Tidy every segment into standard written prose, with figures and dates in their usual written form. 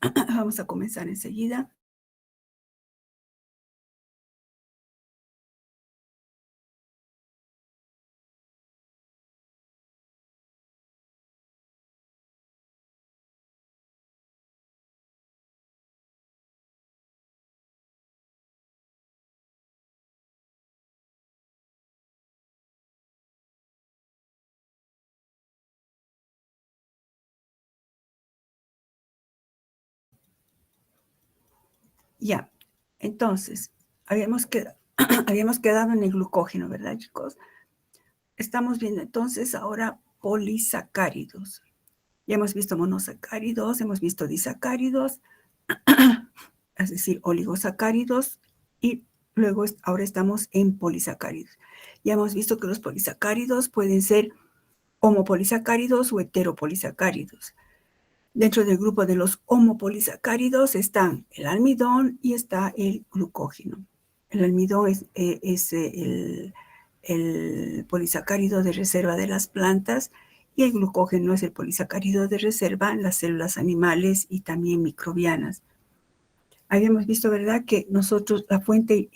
Vamos a comenzar enseguida. Ya, entonces, habíamos quedado en el glucógeno, ¿verdad, chicos? Estamos viendo entonces ahora polisacáridos. Ya hemos visto monosacáridos, hemos visto disacáridos, es decir, oligosacáridos, y luego ahora estamos en polisacáridos. Ya hemos visto que los polisacáridos pueden ser homopolisacáridos o heteropolisacáridos. Dentro del grupo de los homopolisacáridos están el almidón y está el glucógeno. El almidón es el polisacárido de reserva de las plantas y el glucógeno es el polisacárido de reserva en las células animales y también microbianas. Habíamos visto, ¿verdad?, que nosotros, la fuente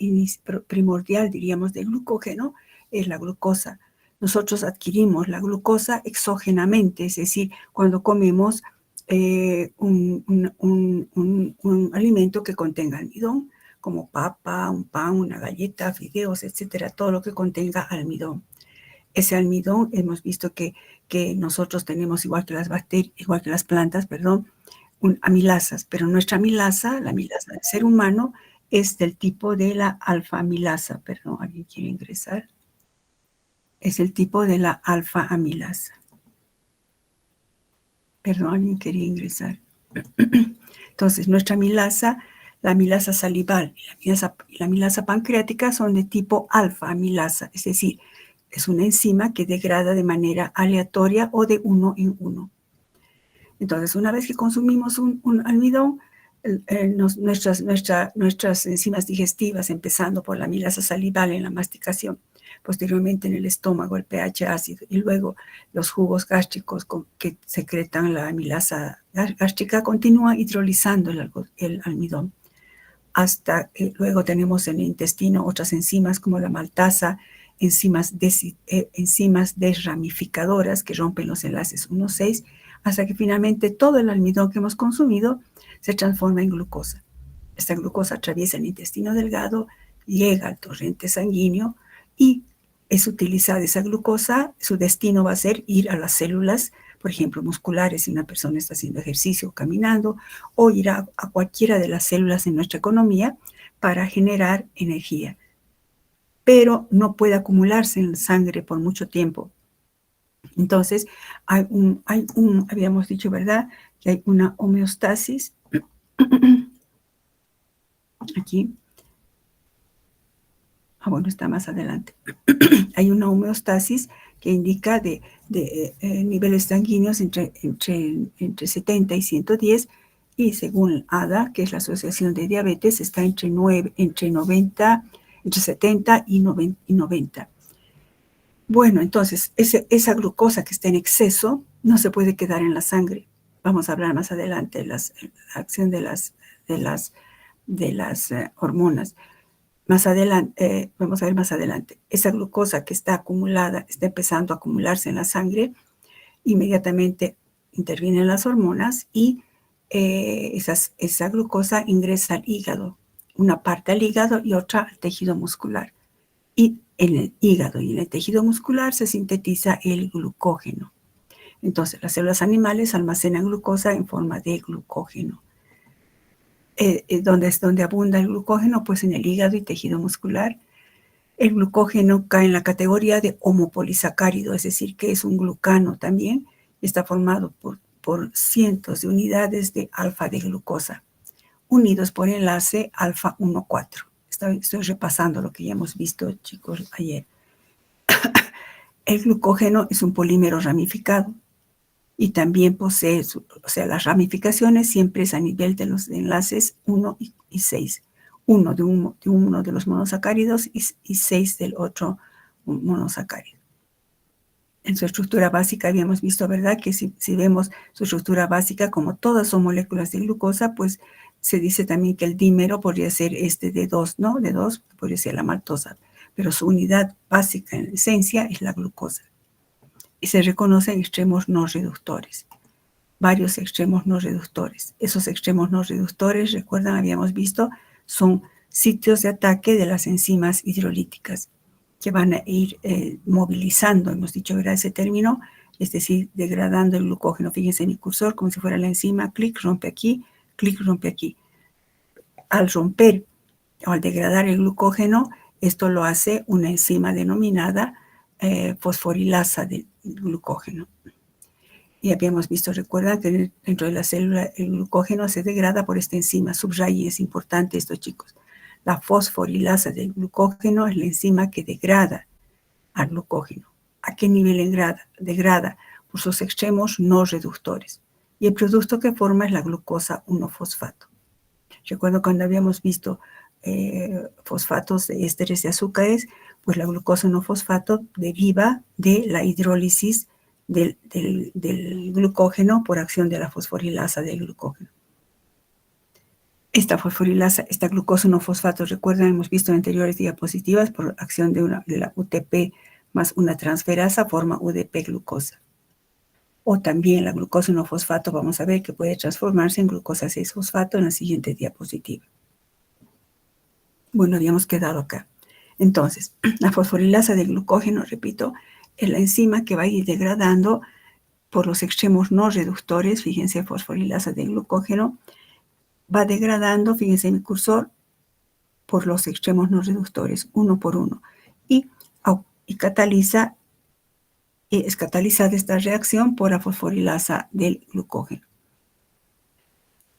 primordial, diríamos, del glucógeno es la glucosa. Nosotros adquirimos la glucosa exógenamente, es decir, cuando comemos un alimento que contenga almidón, como papa, un pan, una galleta, fideos, etcétera, todo lo que contenga almidón. Ese almidón hemos visto que nosotros tenemos, igual que las bacterias, igual que las plantas, perdón, amilasas, pero nuestra amilasa, la amilasa del ser humano, es del tipo de la alfa-amilasa. Perdón, ¿alguien quiere ingresar? Es el tipo de la alfa-amilasa. Perdón, ¿alguien quería ingresar? Entonces, nuestra amilasa, la amilasa salival y la amilasa pancreática son de tipo alfa-amilasa, es decir, es una enzima que degrada de manera aleatoria o de uno en uno. Entonces, una vez que consumimos un almidón, nuestras enzimas digestivas, empezando por la amilasa salival en la masticación, posteriormente en el estómago, el pH ácido, y luego los jugos gástricos que secretan la amilasa gástrica, continúan hidrolizando el almidón. Hasta que luego tenemos en el intestino otras enzimas como la maltasa, enzimas desramificadoras que rompen los enlaces 1,6, hasta que finalmente todo el almidón que hemos consumido se transforma en glucosa. Esta glucosa atraviesa el intestino delgado, llega al torrente sanguíneo y es utilizada esa glucosa. Su destino va a ser ir a las células, por ejemplo, musculares, si una persona está haciendo ejercicio o caminando, o ir a cualquiera de las células en nuestra economía para generar energía. Pero no puede acumularse en la sangre por mucho tiempo. Entonces, habíamos dicho, ¿verdad?, que hay una homeostasis aquí. Bueno, está más adelante. Hay una homeostasis que indica de niveles sanguíneos entre 70 y 110, y según ADA, que es la Asociación de Diabetes, está entre 70 y 90. Bueno, entonces, esa glucosa que está en exceso no se puede quedar en la sangre. Vamos a hablar más adelante de la acción de las hormonas. Más adelante, vamos a ver más adelante, esa glucosa que está acumulada, está empezando a acumularse en la sangre, inmediatamente intervienen las hormonas y esa glucosa ingresa al hígado, una parte al hígado y otra al tejido muscular. Y en el hígado y en el tejido muscular se sintetiza el glucógeno. Entonces, las células animales almacenan glucosa en forma de glucógeno. ¿Donde abunda el glucógeno? Pues en el hígado y tejido muscular. El glucógeno cae en la categoría de homopolisacárido, es decir, que es un glucano también. Está formado por cientos de unidades de alfa de glucosa, unidos por enlace alfa 1,4. Estoy repasando lo que ya hemos visto, chicos, ayer. El glucógeno es un polímero ramificado y también posee, las ramificaciones siempre es a nivel de los enlaces 1 y 6. Uno de uno de los monosacáridos y 6 del otro monosacárido. En su estructura básica habíamos visto, ¿verdad?, que si vemos su estructura básica, como todas son moléculas de glucosa, pues se dice también que el dímero podría ser este D2, ¿no? D2 podría ser la maltosa, pero su unidad básica en esencia es la glucosa. Y se reconocen extremos no reductores, varios extremos no reductores. Esos extremos no reductores, recuerdan, habíamos visto, son sitios de ataque de las enzimas hidrolíticas que van a ir movilizando, hemos dicho, ¿verdad?, ese término, es decir, degradando el glucógeno. Fíjense en mi cursor, como si fuera la enzima, clic, rompe aquí, clic, rompe aquí. Al romper o al degradar el glucógeno, esto lo hace una enzima denominada fosforilasa del glucógeno. Y habíamos visto, recuerdan, que dentro de la célula el glucógeno se degrada por esta enzima. Subrayen, es importante esto, chicos. La fosforilasa del glucógeno es la enzima que degrada al glucógeno. ¿A qué nivel degrada? Por sus extremos no reductores. Y el producto que forma es la glucosa 1-fosfato. Recuerdo cuando habíamos visto fosfatos de ésteres de azúcares, pues la glucosa 1-fosfato deriva de la hidrólisis del glucógeno por acción de la fosforilasa del glucógeno. Esta fosforilasa, esta glucosa 1-fosfato, recuerdan, hemos visto en anteriores diapositivas, por acción de la UTP más una transferasa, forma UDP-glucosa. O también la glucosa 1-fosfato, vamos a ver que puede transformarse en glucosa 6-fosfato en la siguiente diapositiva. Bueno, habíamos quedado acá. Entonces, la fosforilasa del glucógeno, repito, es la enzima que va a ir degradando por los extremos no reductores. Fíjense, fosforilasa del glucógeno va degradando, fíjense en mi cursor, por los extremos no reductores, uno por uno. Y cataliza, es catalizada esta reacción por la fosforilasa del glucógeno.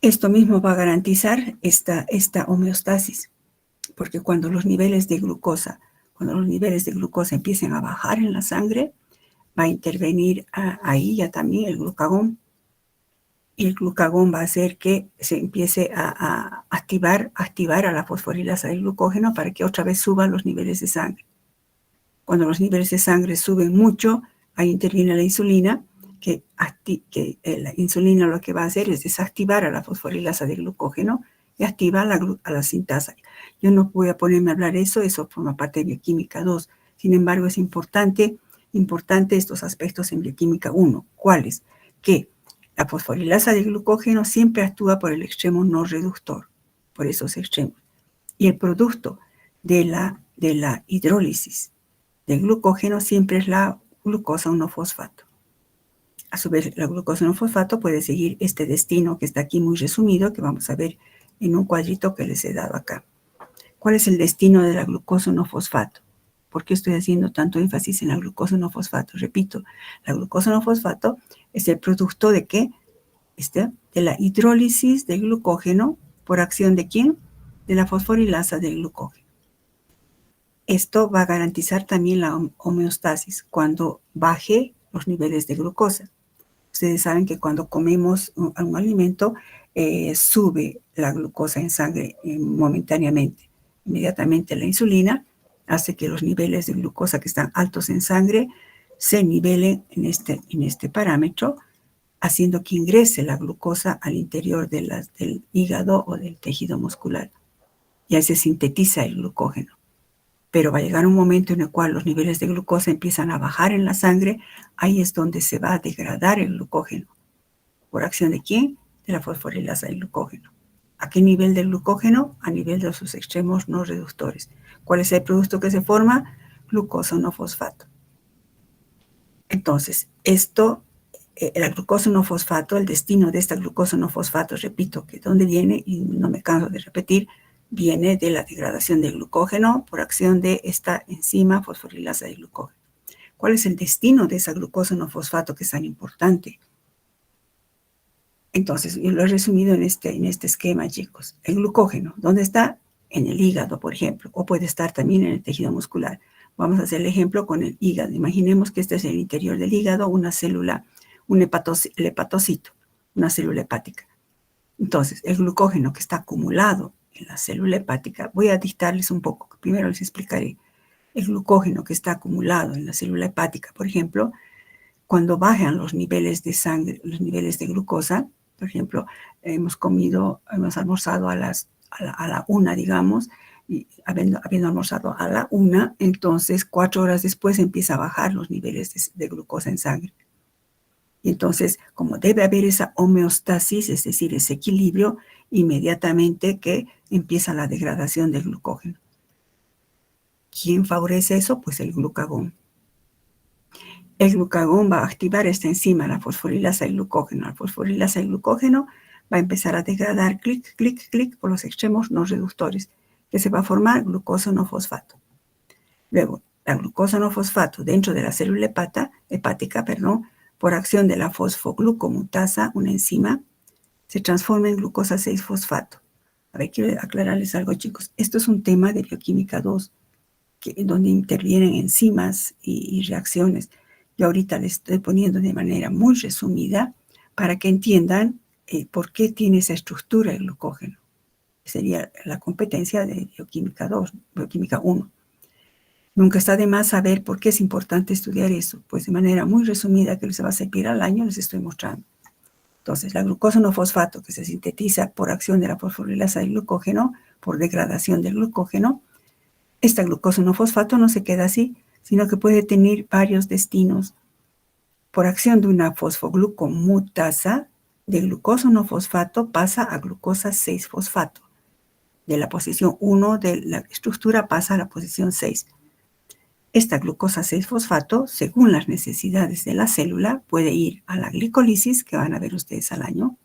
Esto mismo va a garantizar esta homeostasis, porque cuando los niveles de glucosa empiecen a bajar en la sangre, va a intervenir ahí ya también el glucagón. Y el glucagón va a hacer que se empiece a activar a la fosforilasa del glucógeno para que otra vez suban los niveles de sangre. Cuando los niveles de sangre suben mucho, ahí interviene la insulina, que la insulina lo que va a hacer es desactivar a la fosforilasa del glucógeno y activa a la sintasa. Yo no voy a ponerme a hablar eso forma parte de bioquímica 2. Sin embargo, es importante estos aspectos en bioquímica 1. ¿Cuáles? Que la fosforilasa del glucógeno siempre actúa por el extremo no reductor, por esos extremos. Y el producto de la hidrólisis del glucógeno siempre es la glucosa 1-fosfato. A su vez, la glucosa 1-fosfato puede seguir este destino que está aquí muy resumido, que vamos a ver en un cuadrito que les he dado acá. ¿Cuál es el destino de la glucosa 1-fosfato? ¿Por qué estoy haciendo tanto énfasis en la glucosa 1-fosfato? Repito, la glucosa 1-fosfato es el producto de ¿qué? De la hidrólisis del glucógeno por acción ¿de quién? De la fosforilasa del glucógeno. Esto va a garantizar también la homeostasis cuando baje los niveles de glucosa. Ustedes saben que cuando comemos algún alimento, sube la glucosa en sangre momentáneamente. Inmediatamente la insulina hace que los niveles de glucosa que están altos en sangre se nivelen en este parámetro, haciendo que ingrese la glucosa al interior del hígado o del tejido muscular. Y ahí se sintetiza el glucógeno. Pero va a llegar un momento en el cual los niveles de glucosa empiezan a bajar en la sangre. Ahí es donde se va a degradar el glucógeno. ¿Por acción de quién? De la fosforilasa del glucógeno. ¿A qué nivel del glucógeno? A nivel de sus extremos no reductores. ¿Cuál es el producto que se forma? Glucosa 1-fosfato. Entonces, la glucosa 1-fosfato, el destino de esta glucosa 1-fosfato, repito, que ¿dónde viene? Y no me canso de repetir, viene de la degradación del glucógeno por acción de esta enzima fosforilasa del glucógeno. ¿Cuál es el destino de esa glucosa 1-fosfato que es tan importante? Entonces, yo lo he resumido en este esquema, chicos. El glucógeno, ¿dónde está? En el hígado, por ejemplo, o puede estar también en el tejido muscular. Vamos a hacer el ejemplo con el hígado. Imaginemos que este es el interior del hígado, una célula, el hepatocito, una célula hepática. Entonces, el glucógeno que está acumulado en la célula hepática, voy a dictarles un poco, primero les explicaré. El glucógeno que está acumulado en la célula hepática, por ejemplo, cuando bajan los niveles de sangre, los niveles de glucosa, por ejemplo, hemos almorzado a la 1, digamos, y habiendo almorzado a la 1, entonces 4 horas después empieza a bajar los niveles de glucosa en sangre. Y entonces, como debe haber esa homeostasis, es decir, ese equilibrio, inmediatamente que empieza la degradación del glucógeno. ¿Quién favorece eso? Pues el glucagón. El glucagón va a activar esta enzima, la fosforilasa del glucógeno. La fosforilasa del glucógeno va a empezar a degradar clic, clic, clic por los extremos no reductores, que se va a formar glucosa no fosfato. Luego, la glucosa no fosfato dentro de la célula hepática, por acción de la fosfoglucomutasa, una enzima, se transforma en glucosa 6-fosfato. A ver, quiero aclararles algo, chicos. Esto es un tema de bioquímica 2, donde intervienen enzimas y reacciones. Yo ahorita les estoy poniendo de manera muy resumida para que entiendan por qué tiene esa estructura el glucógeno. Sería la competencia de bioquímica 2, bioquímica 1. Nunca está de más saber por qué es importante estudiar eso. Pues de manera muy resumida, que les va a servir al año, les estoy mostrando. Entonces, la glucosa no fosfato, que se sintetiza por acción de la fosforilasa del glucógeno, por degradación del glucógeno, esta glucosa no fosfato no se queda así, sino que puede tener varios destinos. Por acción de una fosfoglucomutasa, de glucosa no fosfato pasa a glucosa 6-fosfato. De la posición 1 de la estructura pasa a la posición 6. Esta glucosa 6-fosfato, según las necesidades de la célula, puede ir a la glicolisis, que van a ver ustedes al año,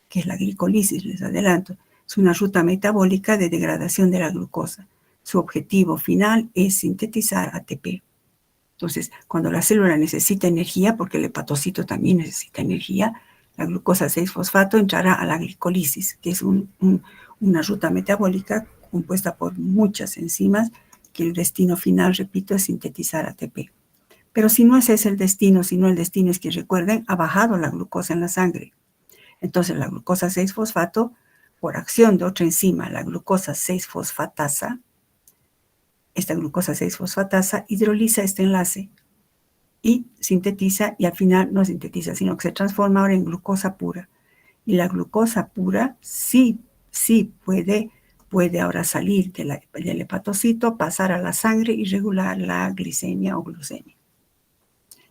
que es la glicolisis, les adelanto. Es una ruta metabólica de degradación de la glucosa. Su objetivo final es sintetizar ATP. Entonces, cuando la célula necesita energía, porque el hepatocito también necesita energía, la glucosa 6-fosfato entrará a la glicolisis, que es una ruta metabólica compuesta por muchas enzimas, que el destino final, repito, es sintetizar ATP. Pero si no ese es el destino, sino el destino es que, recuerden, ha bajado la glucosa en la sangre. Entonces, la glucosa 6-fosfato, por acción de otra enzima, la glucosa 6-fosfatasa, esta glucosa 6-fosfatasa hidroliza este enlace y sintetiza, y al final no sintetiza, sino que se transforma ahora en glucosa pura. Y la glucosa pura sí puede ahora salir del hepatocito, pasar a la sangre y regular la glicemia o glucemia.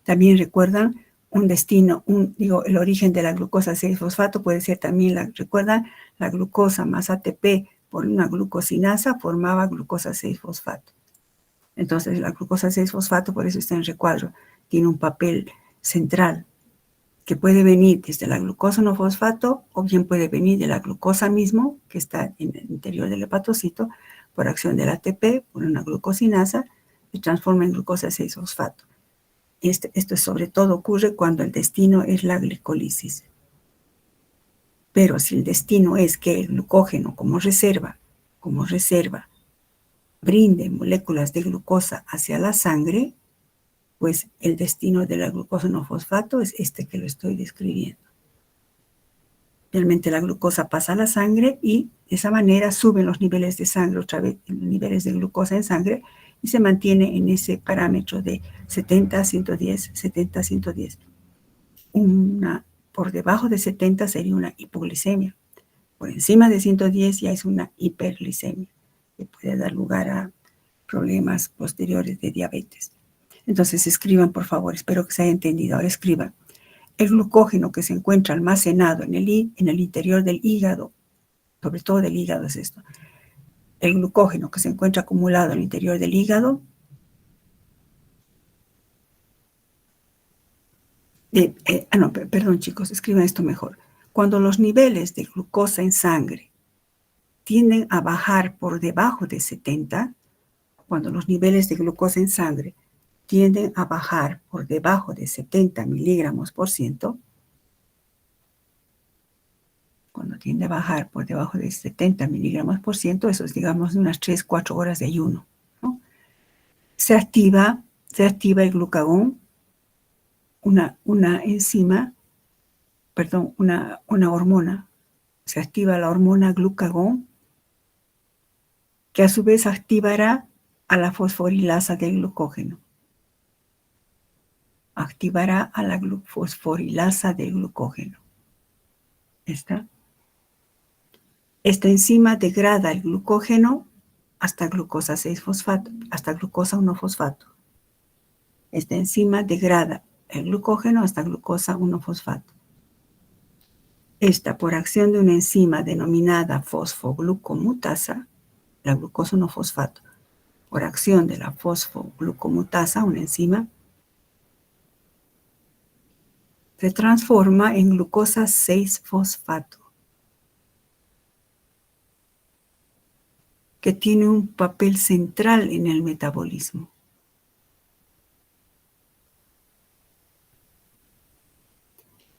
También recuerdan un destino, el origen de la glucosa 6-fosfato puede ser también, recuerdan, la glucosa más ATP por una glucosinasa formaba glucosa 6-fosfato. Entonces, la glucosa 6-fosfato, por eso está en recuadro, tiene un papel central que puede venir desde la glucosa no fosfato o bien puede venir de la glucosa mismo, que está en el interior del hepatocito, por acción del ATP, por una glucosinasa, se transforma en glucosa 6-fosfato. Esto sobre todo ocurre cuando el destino es la glicolisis. Pero si el destino es que el glucógeno como reserva, brinde moléculas de glucosa hacia la sangre, pues el destino de la glucosa no fosfato es este que lo estoy describiendo. Realmente la glucosa pasa a la sangre y de esa manera suben los niveles de sangre, otra vez los niveles de glucosa en sangre, y se mantiene en ese parámetro de 70 a 110, 70 a 110. Por debajo de 70 sería una hipoglicemia. Por encima de 110 ya es una hiperglicemia, que puede dar lugar a problemas posteriores de diabetes. Entonces escriban, por favor, espero que se haya entendido. Ahora escriban. El glucógeno que se encuentra almacenado en el interior del hígado, sobre todo del hígado es esto, el glucógeno que se encuentra acumulado en el interior del hígado, perdón chicos, escriban esto mejor. Cuando los niveles de glucosa en sangre tienden a bajar por debajo de 70, cuando los niveles de glucosa en sangre tienden a bajar por debajo de 70 miligramos por ciento, cuando tiende a bajar por debajo de 70 miligramos por ciento, eso es, digamos, unas 3-4 horas de ayuno, ¿no? Se activa el glucagón, una enzima, perdón, una hormona. Se activa la hormona glucagón, que a su vez activará a la fosforilasa del glucógeno. activará a la fosforilasa del glucógeno. Esta enzima degrada el glucógeno hasta glucosa 6-fosfato, hasta glucosa 1-fosfato. Esta enzima degrada el glucógeno hasta glucosa 1-fosfato. Esta, por acción de una enzima denominada fosfoglucomutasa, la glucosa 1-fosfato, por acción de la fosfoglucomutasa, una enzima, se transforma en glucosa 6-fosfato, que tiene un papel central en el metabolismo.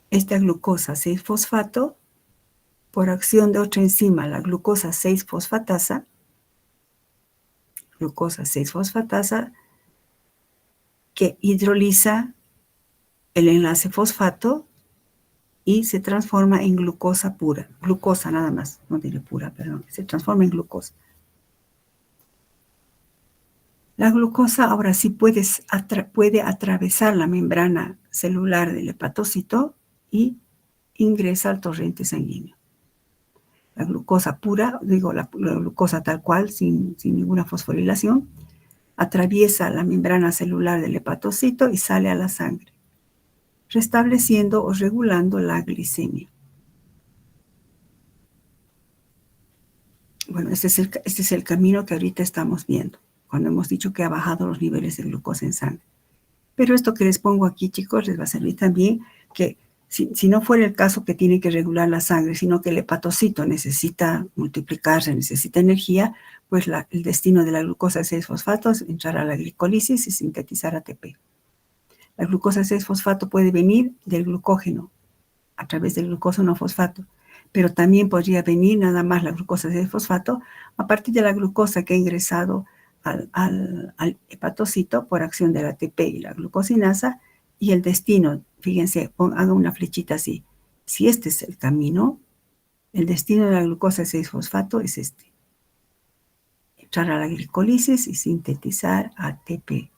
Esta glucosa 6-fosfato, por acción de otra enzima, la glucosa 6-fosfatasa, que hidroliza el enlace fosfato y se transforma en glucosa pura. Glucosa nada más, no diré pura, perdón. Se transforma en glucosa. La glucosa ahora sí puede atravesar la membrana celular del hepatocito y ingresa al torrente sanguíneo. La glucosa pura, digo la glucosa tal cual, sin ninguna fosforilación, atraviesa la membrana celular del hepatocito y sale a la sangre, restableciendo o regulando la glicemia. Bueno, este es el camino que ahorita estamos viendo, cuando hemos dicho que ha bajado los niveles de glucosa en sangre. Pero esto que les pongo aquí, chicos, les va a servir también que si no fuera el caso que tiene que regular la sangre, sino que el hepatocito necesita multiplicarse, necesita energía, pues el destino de la glucosa 6-fosfato es entrar a la glicólisis y sintetizar ATP. La glucosa 6-fosfato puede venir del glucógeno a través del glucosa 1-fosfato, pero también podría venir nada más la glucosa 6-fosfato a partir de la glucosa que ha ingresado al hepatocito por acción del ATP y la glucosinasa, y el destino, fíjense, haga una flechita así. Si este es el camino, el destino de la glucosa 6-fosfato es este. Entrar a la glicólisis y sintetizar ATP.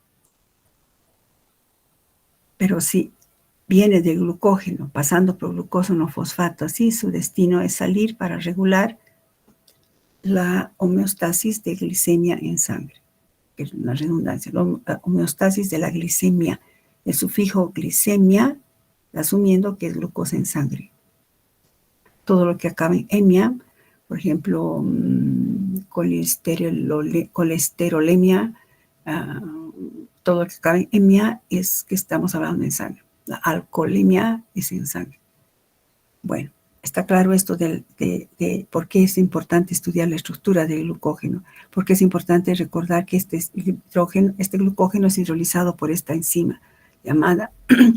Pero si viene del glucógeno, pasando por glucosa 1-fosfato, así su destino es salir para regular la homeostasis de glicemia en sangre, que es una redundancia, la homeostasis de la glicemia, el sufijo glicemia, asumiendo que es glucosa en sangre. Todo lo que acaba en emia, por ejemplo, colesterolemia, todo lo que acaba en emia es que estamos hablando en sangre. La alcoholemia es en sangre. Bueno, está claro esto de por qué es importante estudiar la estructura del glucógeno, porque es importante recordar que este glucógeno es hidrolizado por esta enzima llamada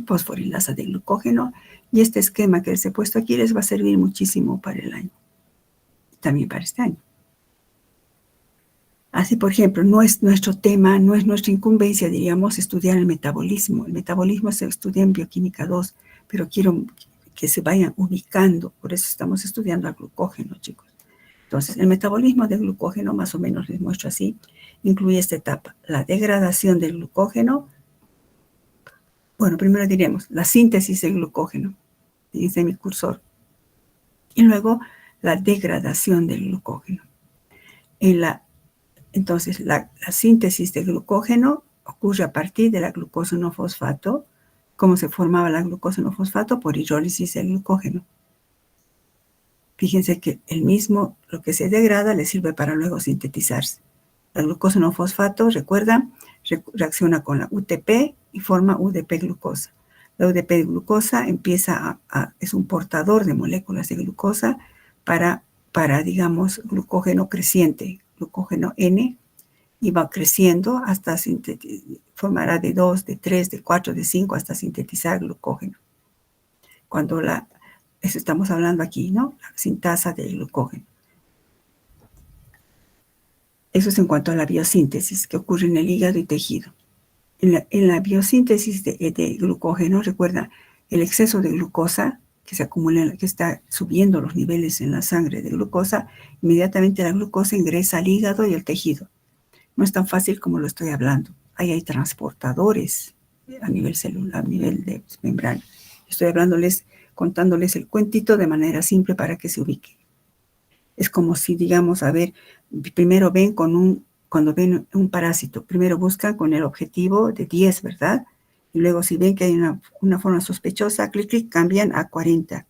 fosforilasa del glucógeno, y este esquema que les he puesto aquí les va a servir muchísimo para el año, también para este año. Así, por ejemplo, no es nuestro tema, no es nuestra incumbencia, diríamos, estudiar el metabolismo. El metabolismo se estudia en Bioquímica 2, pero quiero que se vayan ubicando, por eso estamos estudiando el glucógeno, chicos. Entonces, el metabolismo del glucógeno, más o menos les muestro así, incluye esta etapa, la degradación del glucógeno. Bueno, primero diremos la síntesis del glucógeno, dice mi cursor, y luego la degradación del glucógeno. Entonces, la síntesis de glucógeno ocurre a partir de la glucosa 1-fosfato. ¿Cómo se formaba la glucosa 1-fosfato? Por hidrólisis del glucógeno. Fíjense que lo que se degrada le sirve para luego sintetizarse. La glucosa 1-fosfato, recuerdan, reacciona con la UTP y forma UDP-glucosa. La UDP-glucosa es un portador de moléculas de glucosa para digamos, glucógeno creciente, glucógeno N, y va creciendo hasta formará de 2, de 3, de 4, de 5, hasta sintetizar glucógeno. Eso estamos hablando aquí, ¿no? La sintasa del glucógeno. Eso es en cuanto a la biosíntesis que ocurre en el hígado y tejido. En la biosíntesis de glucógeno, recuerda, el exceso de glucosa que se acumula, que está subiendo los niveles en la sangre de glucosa, inmediatamente la glucosa ingresa al hígado y al tejido. No es tan fácil como lo estoy hablando. Ahí hay transportadores a nivel celular, a nivel de membrana. Estoy contándoles el cuentito de manera simple para que se ubiquen. Es como si, digamos, a ver, primero ven cuando ven un parásito, primero buscan con el objetivo de 10, ¿verdad? Y luego si ven que hay una forma sospechosa, clic, clic, cambian a 40.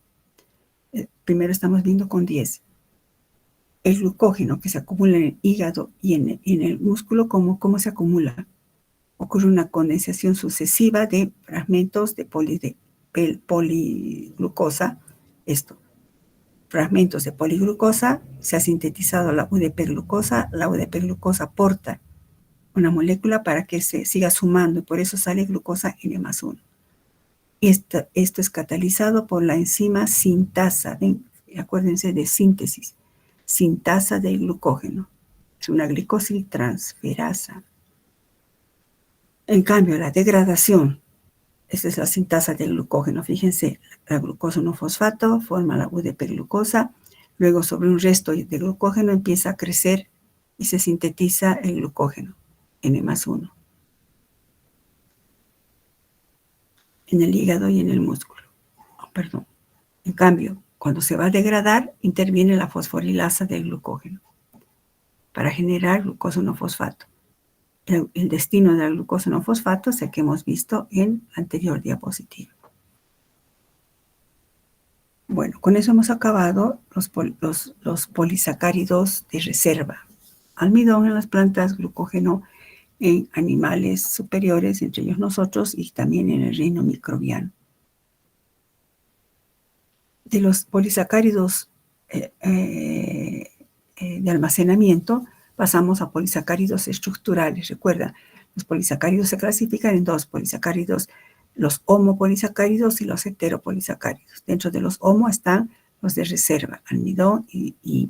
Primero estamos viendo con 10. El glucógeno que se acumula en el hígado y en el músculo, ¿cómo se acumula? Ocurre una condensación sucesiva de fragmentos de poliglucosa. Fragmentos de poliglucosa, se ha sintetizado la UDP-glucosa. La UDP-glucosa aporta una molécula para que se siga sumando y por eso sale glucosa N+1. Esto es catalizado por la enzima sintasa. Acuérdense de síntesis. Sintasa del glucógeno. Es una glicosiltransferasa. En cambio, la degradación, esta es la sintasa del glucógeno. Fíjense, la glucosa 1-fosfato forma la UDP-glucosa. Luego, sobre un resto de glucógeno empieza a crecer y se sintetiza el glucógeno, N+1, en el hígado y en el músculo. En cambio, cuando se va a degradar, interviene la fosforilasa del glucógeno para generar glucosa 1-fosfato. El destino de la glucosa 1-fosfato es el que hemos visto en la anterior diapositiva. Bueno, con eso hemos acabado los polisacáridos de reserva. Almidón en las plantas, glucógeno en animales superiores, entre ellos nosotros, y también en el reino microbiano. De los polisacáridos de almacenamiento, pasamos a polisacáridos estructurales. Recuerda, los polisacáridos se clasifican en dos polisacáridos, los homopolisacáridos y los heteropolisacáridos. Dentro de los homo están los de reserva, almidón y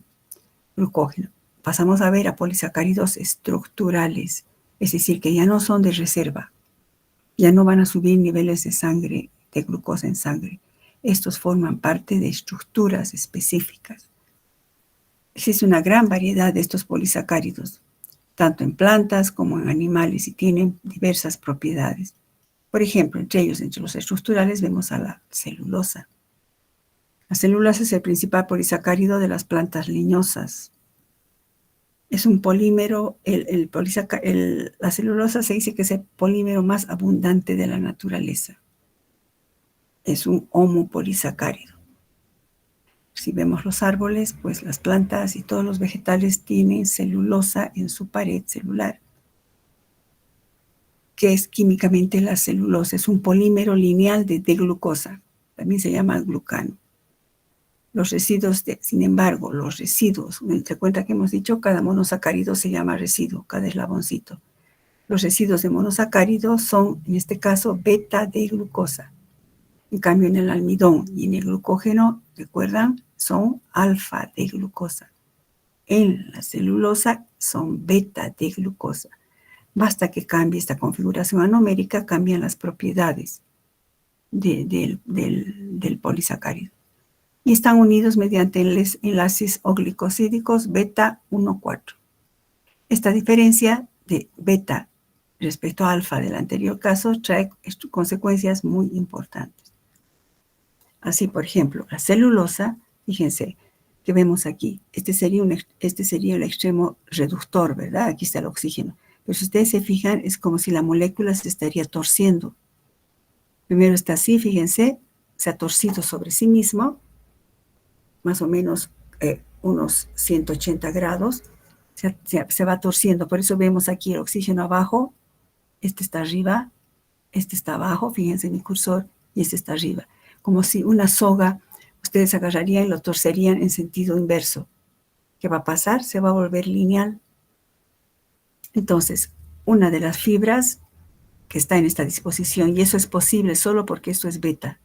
glucógeno. Pasamos a ver a polisacáridos estructurales, es decir, que ya no son de reserva, ya no van a subir niveles de sangre, de glucosa en sangre. Estos forman parte de estructuras específicas. Existe una gran variedad de estos polisacáridos, tanto en plantas como en animales, y tienen diversas propiedades. Por ejemplo, entre los estructurales, vemos a la celulosa. La celulosa es el principal polisacárido de las plantas leñosas. Es un polímero, la celulosa se dice que es el polímero más abundante de la naturaleza. Es un homopolisacárido. Si vemos los árboles, pues las plantas y todos los vegetales tienen celulosa en su pared celular. ¿Qué es químicamente la celulosa? Es un polímero lineal de glucosa. También se llama glucano. Sin embargo, los residuos, te cuenta que hemos dicho, cada monosacárido se llama residuo, cada eslaboncito. Los residuos de monosacáridos son, en este caso, beta-D-glucosa. En cambio, en el almidón y en el glucógeno, ¿recuerdan? Son alfa-D-glucosa. En la celulosa son beta-D-glucosa. Basta que cambie esta configuración anomérica, cambian las propiedades del polisacárido. Y están unidos mediante enlaces oglicosídicos beta-1,4. Esta diferencia de beta respecto a alfa del anterior caso trae consecuencias muy importantes. Así, por ejemplo, la celulosa, fíjense que vemos aquí, este sería el extremo reductor, ¿verdad? Aquí está el oxígeno. Pero si ustedes se fijan, es como si la molécula se estaría torciendo. Primero está así, fíjense, se ha torcido sobre sí mismo, más o menos unos 180 grados, se va torciendo. Por eso vemos aquí el oxígeno abajo, este está arriba, este está abajo, fíjense mi cursor, y este está arriba. Como si una soga, ustedes agarrarían y lo torcerían en sentido inverso. ¿Qué va a pasar? Se va a volver lineal. Entonces, una de las fibras que está en esta disposición, y eso es posible solo porque esto es beta.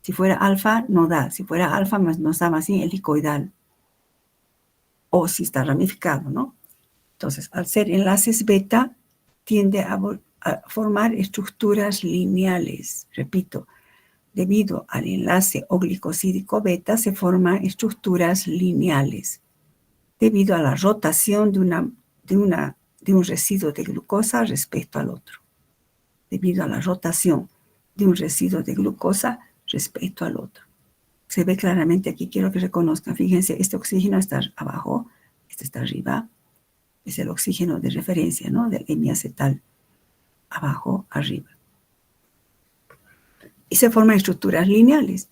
Si fuera alfa, no da. Si fuera alfa, nos da más bien helicoidal. O si está ramificado, ¿no? Entonces, al ser enlaces beta, tiende a formar estructuras lineales. Repito, debido al enlace oglicosídico beta, se forman estructuras lineales. Debido a la rotación de un residuo de glucosa respecto al otro. debido a la rotación de un residuo de glucosa respecto al otro. Se ve claramente aquí, quiero que reconozcan, fíjense, este oxígeno está abajo, este está arriba, es el oxígeno de referencia, ¿no? Del hemiacetal, abajo, arriba. Y se forman estructuras lineales.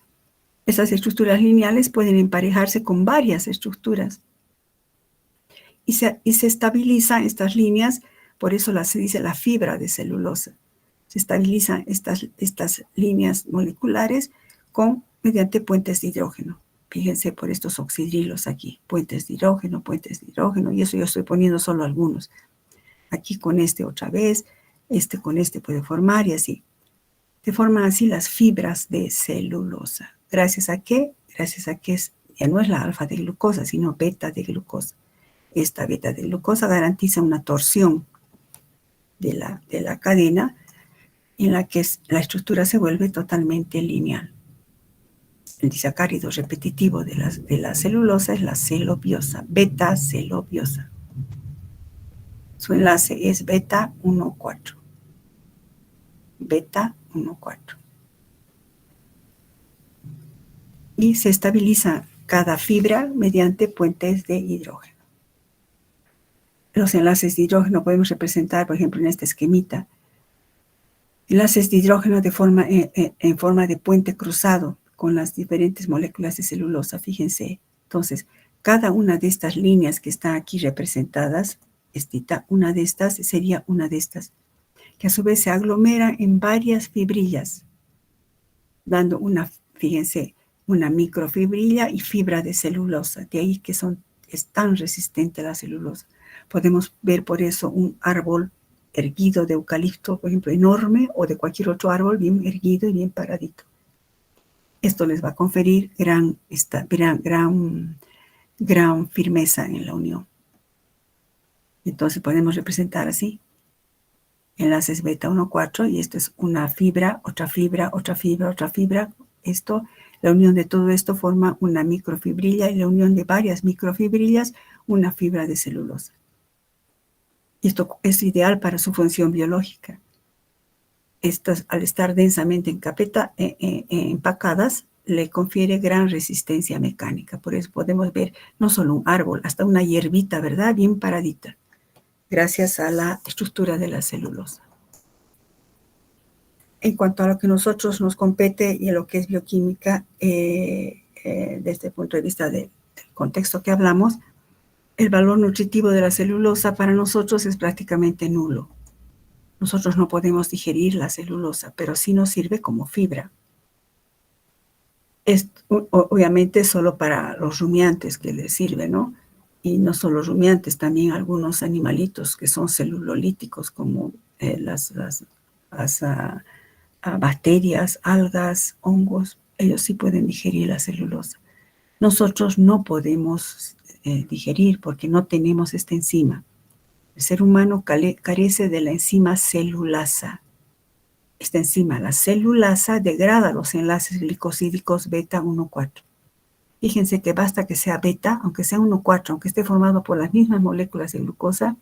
Esas estructuras lineales pueden emparejarse con varias estructuras. Y se estabilizan estas líneas, por eso se dice la fibra de celulosa. Se estabilizan estas líneas moleculares mediante puentes de hidrógeno. Fíjense por estos oxidrilos aquí, puentes de hidrógeno, y eso yo estoy poniendo solo algunos. Aquí con este otra vez, con este puede formar y así. Se forman así las fibras de celulosa. ¿Gracias a qué? Gracias a que ya no es la alfa de glucosa, sino beta de glucosa. Esta beta de glucosa garantiza una torsión de la cadena en la que la estructura se vuelve totalmente lineal. El disacárido repetitivo de la celulosa es la celobiosa, beta-celobiosa. Su enlace es beta 1,4. Beta 1,4. Y se estabiliza cada fibra mediante puentes de hidrógeno. Los enlaces de hidrógeno podemos representar, por ejemplo, en este esquemita. Enlaces de hidrógeno en forma de puente cruzado con las diferentes moléculas de celulosa. Fíjense, entonces, cada una de estas líneas que están aquí representadas, una de estas sería una de estas, que a su vez se aglomera en varias fibrillas, dando fíjense, una microfibrilla y fibra de celulosa. De ahí que es tan resistente la celulosa. Podemos ver por eso un árbol erguido de eucalipto, por ejemplo, enorme, o de cualquier otro árbol bien erguido y bien paradito. Esto les va a conferir gran firmeza en la unión. Entonces podemos representar así. Enlaces beta 1,4 y esto es una fibra, otra fibra, otra fibra, otra fibra. La unión de todo esto forma una microfibrilla y la unión de varias microfibrillas, una fibra de celulosa. Esto es ideal para su función biológica. Estas, al estar densamente empacadas, le confiere gran resistencia mecánica. Por eso podemos ver no solo un árbol, hasta una hierbita, ¿verdad? Bien paradita, gracias a la estructura de la celulosa. En cuanto a lo que nosotros nos compete y a lo que es bioquímica, desde el punto de vista del contexto que hablamos, el valor nutritivo de la celulosa para nosotros es prácticamente nulo. Nosotros no podemos digerir la celulosa, pero sí nos sirve como fibra. Es obviamente solo para los rumiantes que les sirve, ¿no? Y no solo rumiantes, también algunos animalitos que son celulolíticos, como las bacterias, algas, hongos, ellos sí pueden digerir la celulosa. Nosotros no podemos digerir porque no tenemos esta enzima. El ser humano carece de la enzima celulasa. Esta enzima, la celulasa, degrada los enlaces glicosídicos beta 1,4. Fíjense que basta que sea beta, aunque sea 1,4, aunque esté formado por las mismas moléculas de glucosa,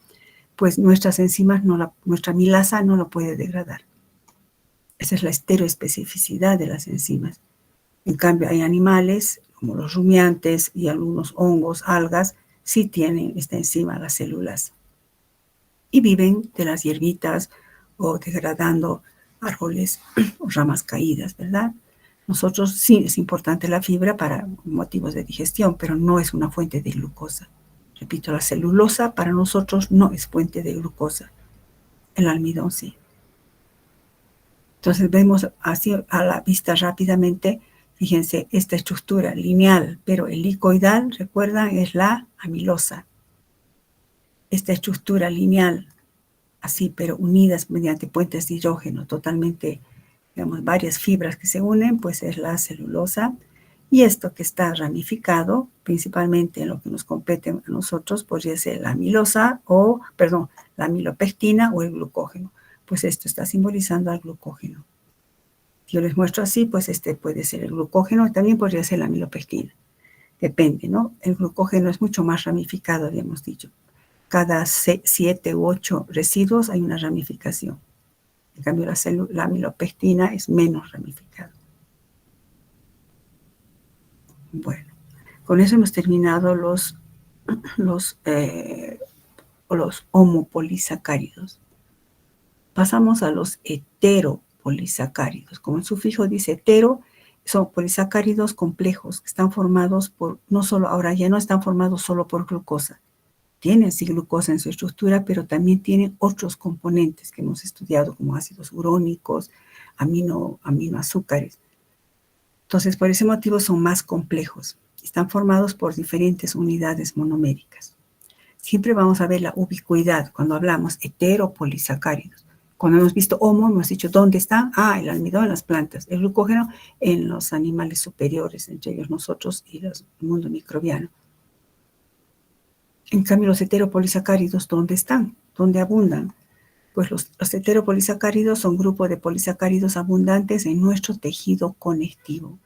pues nuestras enzimas, nuestra milasa no lo puede degradar. Esa es la estereoespecificidad de las enzimas. En cambio, hay animales, como los rumiantes y algunos hongos, algas, sí tienen esta enzima, la celulasa. Y viven de las hierbitas o degradando árboles o ramas caídas, ¿verdad? Nosotros sí es importante la fibra para motivos de digestión, pero no es una fuente de glucosa. Repito, la celulosa para nosotros no es fuente de glucosa. El almidón sí. Entonces vemos así a la vista rápidamente, fíjense, esta estructura lineal, pero helicoidal, recuerdan, es la amilosa. Esta estructura lineal, así, pero unidas mediante puentes de hidrógeno, totalmente, digamos, varias fibras que se unen, pues es la celulosa. Y esto que está ramificado, principalmente en lo que nos compete a nosotros, podría ser la amilosa la amilopectina o el glucógeno. Pues esto está simbolizando al glucógeno. Si yo les muestro así, pues este puede ser el glucógeno, también podría ser la amilopectina. Depende, ¿no? El glucógeno es mucho más ramificado, habíamos dicho. Cada 7 u 8 residuos hay una ramificación. En cambio, la amilopectina es menos ramificada. Bueno, con eso hemos terminado los homopolisacáridos. Pasamos a los heteropolisacáridos. Como el sufijo dice hetero, son polisacáridos complejos que están formados por, ahora ya no están formados solo por glucosa. Tienen sí glucosa en su estructura, pero también tienen otros componentes que hemos estudiado, como ácidos urónicos, aminoazúcares. Entonces, por ese motivo son más complejos. Están formados por diferentes unidades monoméricas. Siempre vamos a ver la ubicuidad cuando hablamos heteropolisacáridos. Cuando hemos visto homo, hemos dicho, ¿dónde están? El almidón en las plantas, el glucógeno en los animales superiores, entre ellos nosotros y el mundo microbiano. En cambio, los heteropolisacáridos, ¿dónde están? ¿Dónde abundan? Pues los heteropolisacáridos son grupos de polisacáridos abundantes en nuestro tejido conectivo.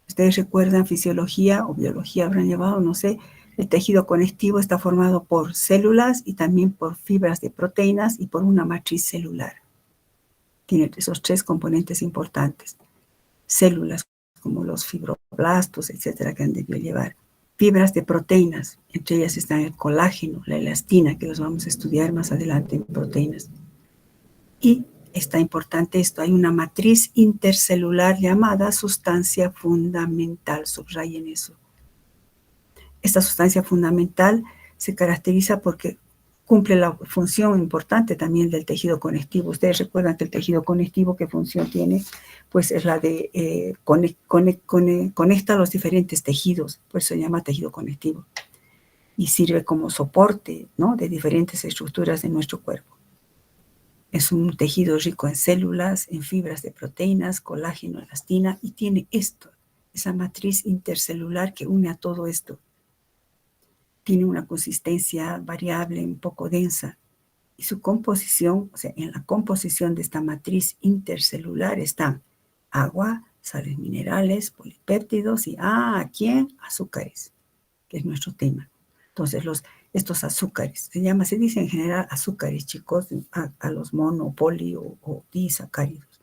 Ustedes recuerdan fisiología o biología, habrán llevado, no sé, el tejido conectivo está formado por células y también por fibras de proteínas y por una matriz celular. Tiene esos tres componentes importantes. Células como los fibroblastos, etcétera, que han debido llevar. Fibras de proteínas, entre ellas están el colágeno, la elastina, que los vamos a estudiar más adelante en proteínas. Y está importante esto, hay una matriz intercelular llamada sustancia fundamental, subrayen eso. Esta sustancia fundamental se caracteriza porque cumple la función importante también del tejido conectivo. Ustedes recuerdan que el tejido conectivo, ¿qué función tiene? Pues es la de conecta los diferentes tejidos, por eso se llama tejido conectivo. Y sirve como soporte, ¿no?, de diferentes estructuras de nuestro cuerpo. Es un tejido rico en células, en fibras de proteínas, colágeno, elastina, y tiene esto, esa matriz intercelular que une a todo esto. Tiene una consistencia variable, un poco densa, y su composición, o sea, en la composición de esta matriz intercelular están agua, sales minerales, polipéptidos y, ¿quién? Azúcares, que es nuestro tema. Entonces, estos azúcares, se dice en general azúcares, chicos, a los mono, poli o disacáridos.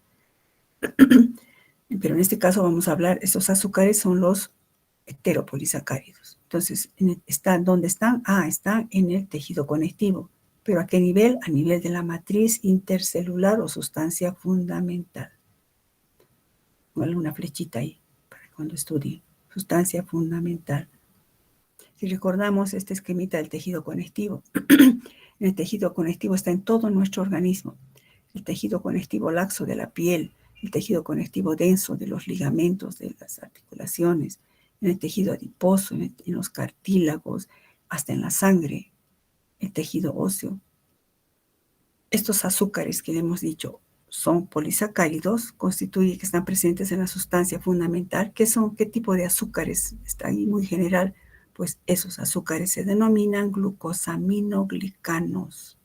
Pero en este caso vamos a hablar, estos azúcares son los heteropolisacáridos. Entonces, ¿dónde están? Están en el tejido conectivo. ¿Pero a qué nivel? A nivel de la matriz intercelular o sustancia fundamental. Ponle una flechita ahí para cuando estudien. Sustancia fundamental. Si recordamos este esquemita del tejido conectivo, el tejido conectivo está en todo nuestro organismo. El tejido conectivo laxo de la piel, el tejido conectivo denso de los ligamentos, de las articulaciones, en el tejido adiposo, en los cartílagos, hasta en la sangre, el tejido óseo. Estos azúcares que le hemos dicho son polisacáridos, constituyen que están presentes en la sustancia fundamental. ¿Qué tipo de azúcares? Está ahí muy general. Pues esos azúcares se denominan glucosaminoglicanos.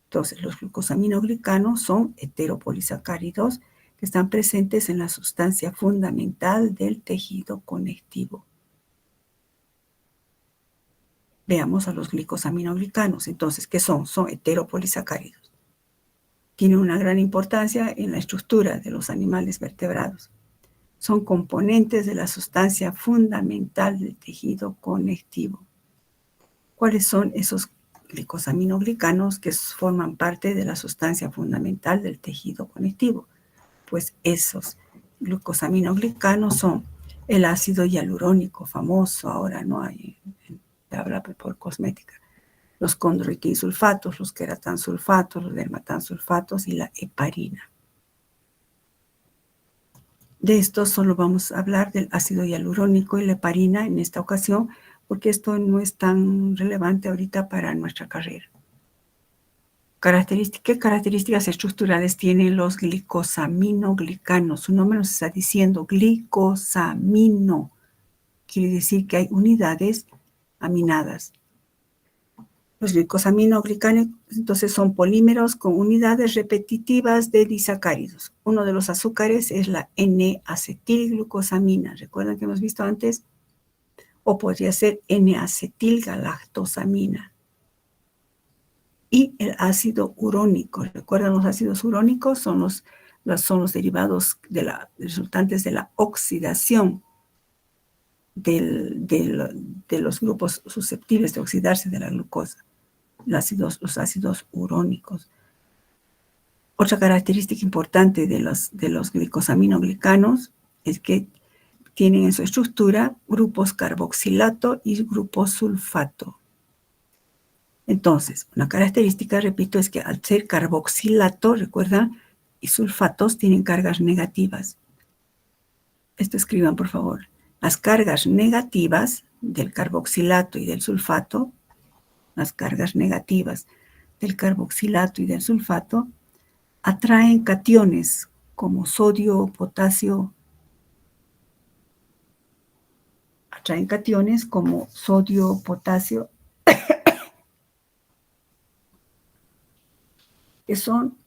Entonces, los glucosaminoglicanos son heteropolisacáridos que están presentes en la sustancia fundamental del tejido conectivo. Veamos a los glicosaminoglicanos. Entonces, ¿qué son? Son heteropolisacáridos. Tienen una gran importancia en la estructura de los animales vertebrados. Son componentes de la sustancia fundamental del tejido conectivo. ¿Cuáles son esos glicosaminoglicanos que forman parte de la sustancia fundamental del tejido conectivo? Pues esos glucosaminoglicanos son el ácido hialurónico, famoso ahora, ¿no? Hay habla por cosmética. Los condroitinsulfatos, los queratansulfatos, los dermatansulfatos y la heparina. De esto solo vamos a hablar del ácido hialurónico y la heparina en esta ocasión, porque esto no es tan relevante ahorita para nuestra carrera. ¿Qué características estructurales tienen los glicosaminoglicanos? Su nombre nos está diciendo glicosamino. Quiere decir que hay unidades aminadas. Los glicosaminoglicanos entonces son polímeros con unidades repetitivas de disacáridos. Uno de los azúcares es la N-acetilglucosamina. ¿Recuerdan que hemos visto antes? O podría ser N-acetilgalactosamina. y el ácido urónico. ¿Recuerdan los ácidos urónicos? Son los derivados resultantes de la oxidación de los grupos susceptibles de oxidarse de la glucosa, los ácidos urónicos. Otra característica importante de los glicosaminoglicanos es que tienen en su estructura grupos carboxilato y grupos sulfato. Entonces, una característica, repito, es que al ser carboxilato, recuerdan, y sulfatos tienen cargas negativas. Esto escriban, por favor. Las cargas negativas del carboxilato y del sulfato, las cargas negativas del carboxilato y del sulfato, atraen cationes como sodio, potasio, que son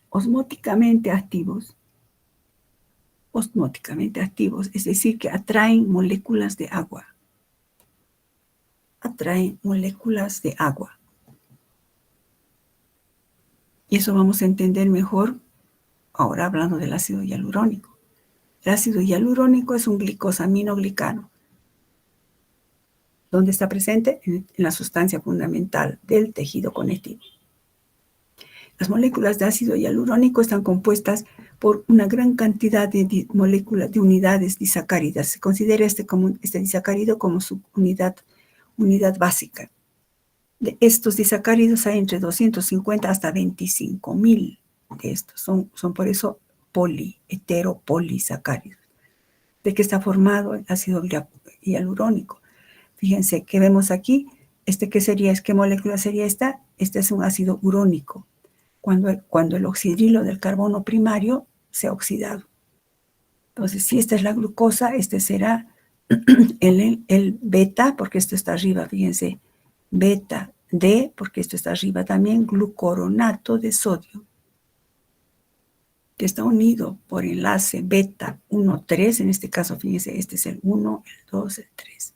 osmóticamente activos, es decir, que atraen moléculas de agua. Y eso vamos a entender mejor ahora hablando del ácido hialurónico. El ácido hialurónico es un glicosaminoglicano. ¿Dónde está presente? En la sustancia fundamental del tejido conectivo. Las moléculas de ácido hialurónico están compuestas por una gran cantidad de moléculas, de unidades disacáridas. Se considera este disacárido como su unidad básica. De estos disacáridos hay entre 250 hasta 25.000 de estos. Son por eso heteropolisacáridos. ¿De qué está formado el ácido hialurónico? Fíjense, ¿qué vemos aquí? ¿Qué sería? ¿Qué molécula sería esta? Este es un ácido urónico. Cuando el oxidrilo del carbono primario se ha oxidado. Entonces, si esta es la glucosa, este será el beta, porque esto está arriba, fíjense, beta D, porque esto está arriba también, glucoronato de sodio, que está unido por enlace beta 1,3, en este caso, fíjense, este es el 1, el 2, el 3.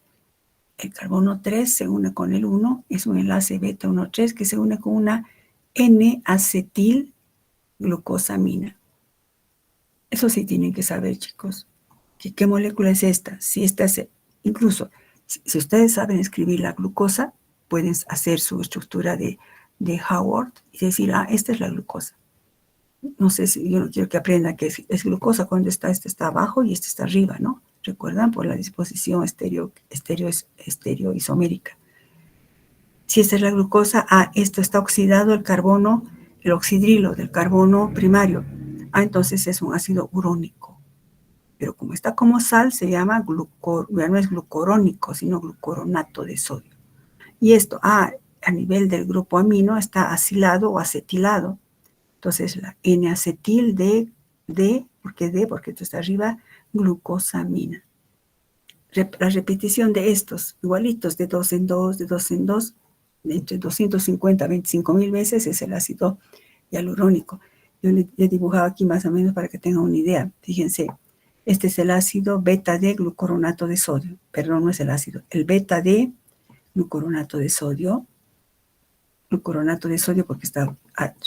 El carbono 3 se une con el 1, es un enlace beta 1,3 que se une con una N-acetil glucosamina. Eso sí tienen que saber, chicos. ¿Qué molécula es esta? Si esta es, incluso, si ustedes saben escribir la glucosa, pueden hacer su estructura de Howard y decir, esta es la glucosa. No sé si yo no quiero que aprendan que es glucosa cuando este está abajo y este está arriba, ¿no? Recuerdan por la disposición estereoisomérica. Si esta es la glucosa, esto está oxidado el carbono, el oxidrilo del carbono primario. Entonces es un ácido urónico. Pero como está como sal, se llama ya no es glucorónico, sino glucoronato de sodio. Y esto, a nivel del grupo amino, está acilado o acetilado. Entonces la N-acetil porque esto está arriba, glucosamina. La repetición de estos igualitos de 2 en 2, de 2 en 2, entre 250 a 25.000 veces es el ácido hialurónico. Yo le he dibujado aquí más o menos para que tengan una idea. Fíjense, este es el ácido beta D glucoronato de sodio. Perdón, no es el ácido. El beta D glucoronato de sodio. Glucoronato de sodio porque está,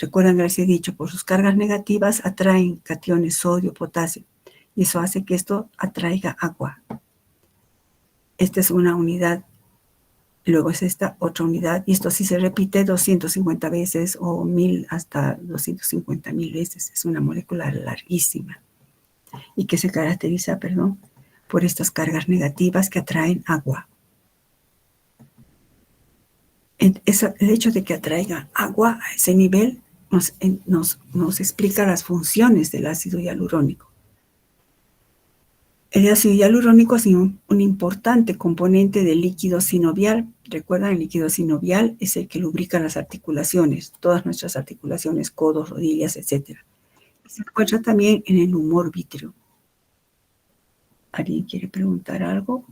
recuerdan que les he dicho, por sus cargas negativas atraen cationes sodio, potasio. Y eso hace que esto atraiga agua. Esta es una unidad. Luego es esta otra unidad, y esto sí se repite 250 veces o 1.000 hasta 250.000 veces. Es una molécula larguísima y que se caracteriza, por estas cargas negativas que atraen agua. El hecho de que atraiga agua a ese nivel nos explica las funciones del ácido hialurónico. El ácido hialurónico es un importante componente del líquido sinovial. Recuerdan, el líquido sinovial es el que lubrica las articulaciones, todas nuestras articulaciones, codos, rodillas, etc. Se encuentra también en el humor vítreo. ¿Alguien quiere preguntar algo?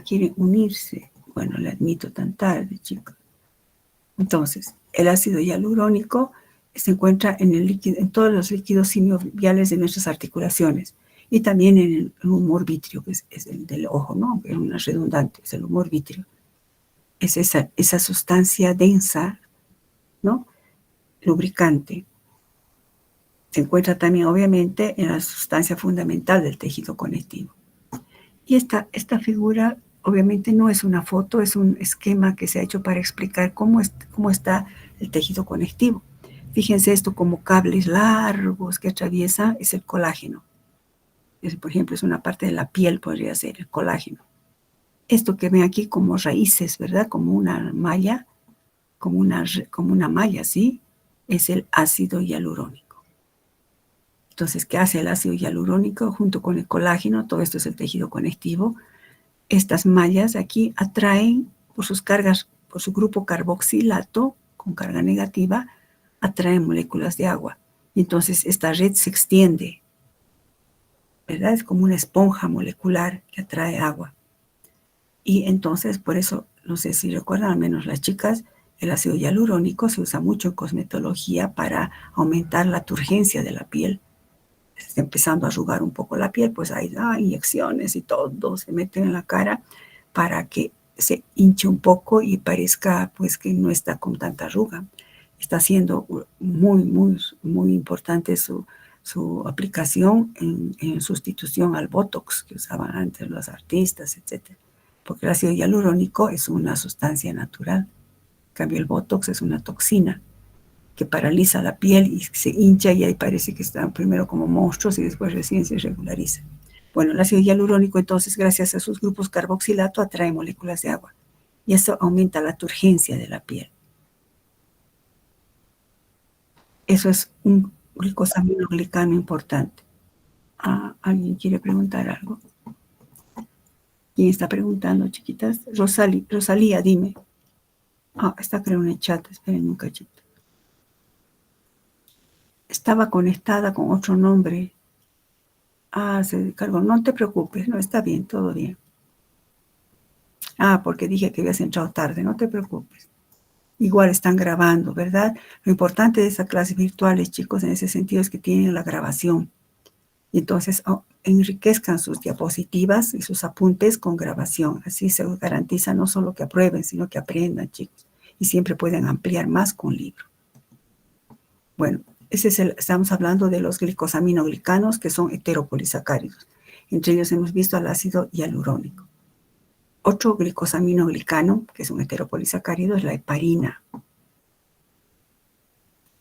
Quiere unirse. Bueno, le admito tan tarde, chicos. Entonces, el ácido hialurónico se encuentra en todos los líquidos sinoviales de nuestras articulaciones y también en el humor vítreo, que es el del ojo, ¿no? Es una redundante, es el humor vítreo. es esa sustancia densa, ¿no? Lubricante. Se encuentra también, obviamente, en la sustancia fundamental del tejido conectivo. Y esta figura, obviamente, no es una foto, es un esquema que se ha hecho para explicar cómo está el tejido conectivo. Fíjense esto como cables largos que atraviesa, es el colágeno. Por ejemplo, es una parte de la piel, podría ser el colágeno. Esto que ven aquí como raíces, ¿verdad? Como una malla, como una malla, ¿sí? Es el ácido hialurónico. Entonces, ¿qué hace el ácido hialurónico junto con el colágeno? Todo esto es el tejido conectivo. Estas mallas aquí atraen por sus cargas, por su grupo carboxilato con carga negativa, atraen moléculas de agua. Y entonces esta red se extiende, ¿verdad? Es como una esponja molecular que atrae agua. Y entonces, por eso, no sé si recuerdan, al menos las chicas, el ácido hialurónico se usa mucho en cosmetología para aumentar la turgencia de la piel. Está empezando a arrugar un poco la piel, pues hay inyecciones y todo se meten en la cara para que se hinche un poco y parezca pues que no está con tanta arruga. Está siendo muy, muy, muy importante su aplicación en sustitución al Botox que usaban antes los artistas, etc. Porque el ácido hialurónico es una sustancia natural. En cambio, el Botox es una toxina que paraliza la piel y se hincha y ahí parece que están primero como monstruos y después recién se regulariza. Bueno, el ácido hialurónico entonces, gracias a sus grupos carboxilato, atrae moléculas de agua y eso aumenta la turgencia de la piel. Eso es un glicosaminoglicano importante. ¿Alguien quiere preguntar algo? ¿Quién está preguntando, chiquitas? Rosalía, dime. Está creo en el chat, esperen un cachito. Estaba conectada con otro nombre. Se descargó. No te preocupes, no, está bien, todo bien. Porque dije que habías entrado tarde, no te preocupes. Igual están grabando, ¿verdad? Lo importante de esas clases virtuales, chicos, en ese sentido es que tienen la grabación. Y entonces enriquezcan sus diapositivas y sus apuntes con grabación. Así se garantiza no solo que aprueben, sino que aprendan, chicos. Y siempre pueden ampliar más con libro. Bueno, estamos hablando de los glicosaminoglicanos, que son heteropolisacáridos. Entre ellos hemos visto al ácido hialurónico. Otro glicosaminoglicano, que es un heteropolisacárido, es la heparina.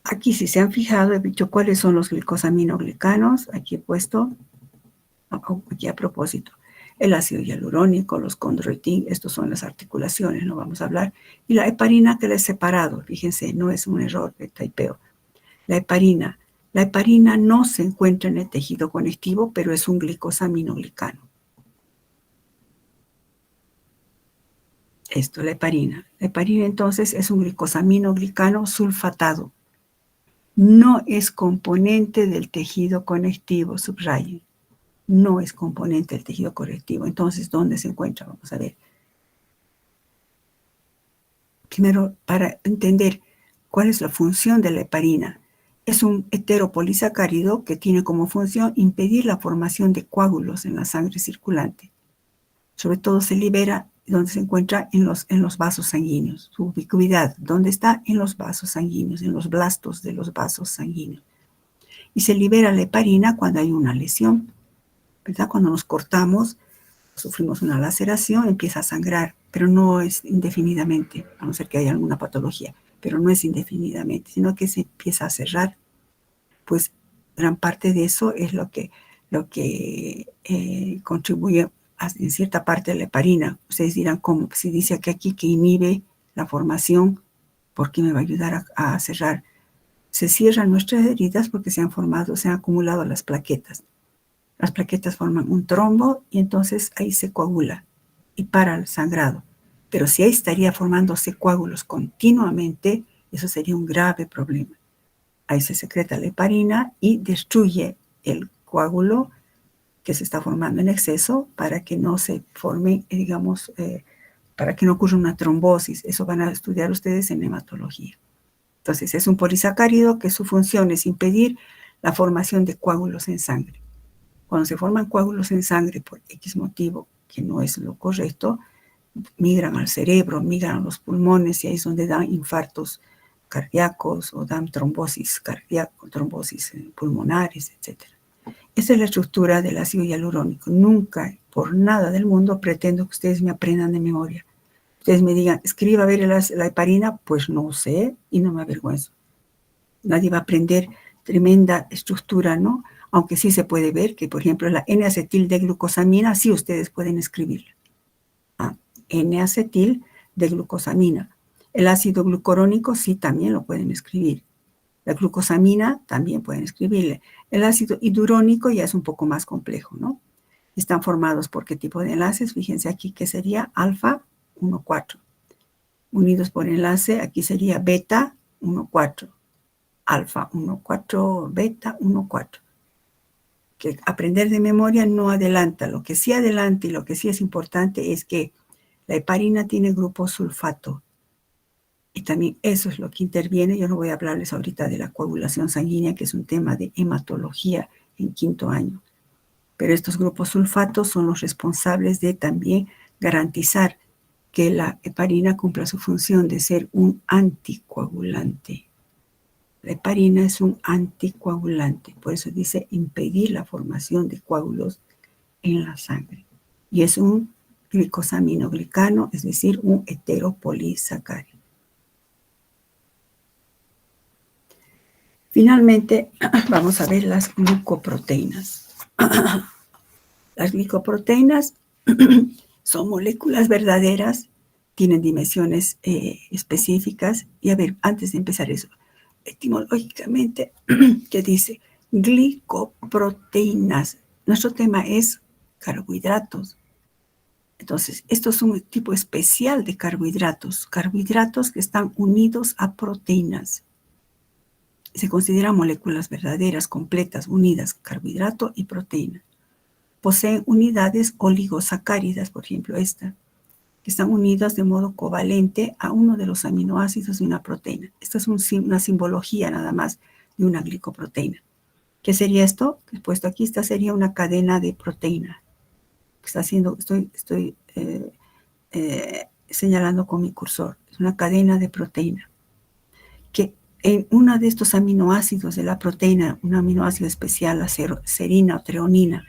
Aquí, si se han fijado, he dicho cuáles son los glicosaminoglicanos. Aquí he puesto, aquí a propósito, el ácido hialurónico, los condroitin, estos son las articulaciones, no vamos a hablar. Y la heparina que la he separado, fíjense, no es un error de taipeo. La heparina no se encuentra en el tejido conectivo, pero es un glicosaminoglicano. Esto, la heparina. La heparina entonces es un glicosaminoglicano sulfatado. No es componente del tejido conectivo, subrayen. No es componente del tejido conectivo. Entonces, ¿dónde se encuentra? Vamos a ver. Primero, para entender cuál es la función de la heparina. Es un heteropolisacárido que tiene como función impedir la formación de coágulos en la sangre circulante. Sobre todo se libera donde se encuentra en los vasos sanguíneos. Su ubicuidad, ¿dónde está? En los vasos sanguíneos, en los blastos de los vasos sanguíneos. Y se libera la heparina cuando hay una lesión, ¿verdad? Cuando nos cortamos, sufrimos una laceración, empieza a sangrar, pero no es indefinidamente, a no ser que haya alguna patología, pero no es indefinidamente, sino que se empieza a cerrar. Pues gran parte de eso es lo que contribuye en cierta parte de la heparina. Ustedes dirán, ¿cómo? Si dice aquí que inhibe la formación, ¿por qué me va a ayudar a cerrar? Se cierran nuestras heridas porque se han acumulado las plaquetas. Las plaquetas forman un trombo y entonces ahí se coagula y para el sangrado. Pero si ahí estaría formándose coágulos continuamente, eso sería un grave problema. Ahí se secreta la heparina y destruye el coágulo que se está formando en exceso para que no se forme, para que no ocurra una trombosis. Eso van a estudiar ustedes en hematología. Entonces, es un polisacárido que su función es impedir la formación de coágulos en sangre. Cuando se forman coágulos en sangre por X motivo, que no es lo correcto, migran al cerebro, migran a los pulmones y ahí es donde dan infartos cardíacos o dan trombosis trombosis pulmonares, etc. Esa es la estructura del ácido hialurónico. Nunca, por nada del mundo, pretendo que ustedes me aprendan de memoria. Ustedes me digan, escriba a ver la heparina, pues no sé y no me avergüenzo. Nadie va a aprender tremenda estructura, ¿no? Aunque sí se puede ver que, por ejemplo, la N-acetil-D-glucosamina, sí ustedes pueden escribirla. N-acetil-D-glucosamina. El ácido glucurónico sí también lo pueden escribir. La glucosamina también pueden escribirle. El ácido hialurónico ya es un poco más complejo, ¿no? Están formados por qué tipo de enlaces. Fíjense aquí que sería alfa 1,4. Unidos por enlace, aquí sería beta 1,4. Alfa 1,4, beta 1,4. Que aprender de memoria no adelanta. Lo que sí adelanta y lo que sí es importante es que la heparina tiene grupo sulfato. Y también eso es lo que interviene. Yo no voy a hablarles ahorita de la coagulación sanguínea, que es un tema de hematología en 5º año. Pero estos grupos sulfatos son los responsables de también garantizar que la heparina cumpla su función de ser un anticoagulante. La heparina es un anticoagulante, por eso dice impedir la formación de coágulos en la sangre. Y es un glicosaminoglicano, es decir, un heteropolisacárido. Finalmente, vamos a ver las glucoproteínas. Las glicoproteínas son moléculas verdaderas, tienen dimensiones específicas. Y a ver, antes de empezar eso, etimológicamente, ¿qué dice? Glicoproteínas. Nuestro tema es carbohidratos. Entonces, esto es un tipo especial de carbohidratos, carbohidratos que están unidos a proteínas. Se consideran moléculas verdaderas, completas, unidas, carbohidrato y proteína. Poseen unidades oligosacáridas, por ejemplo esta, que están unidas de modo covalente a uno de los aminoácidos de una proteína. Esta es una simbología nada más de una glicoproteína. ¿Qué sería esto? Que he puesto aquí, esta sería una cadena de proteína. Estoy señalando con mi cursor. Es una cadena de proteína. Que en uno de estos aminoácidos de la proteína, un aminoácido especial, la serina o treonina,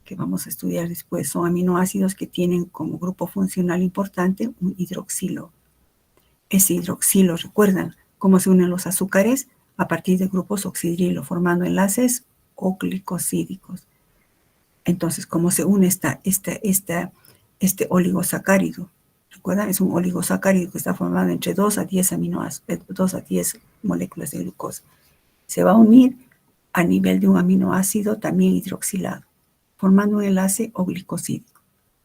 que vamos a estudiar después, son aminoácidos que tienen como grupo funcional importante un hidroxilo. Ese hidroxilo, ¿recuerdan cómo se unen los azúcares? A partir de grupos oxidrilo, formando enlaces o glicosídicos. Entonces, ¿cómo se une este oligosacárido? ¿Recuerdan? Es un oligosacárido que está formado entre 2 a 10 aminoácidos, 2 a 10 moléculas de glucosa. Se va a unir a nivel de un aminoácido también hidroxilado, formando un enlace o glicosídico.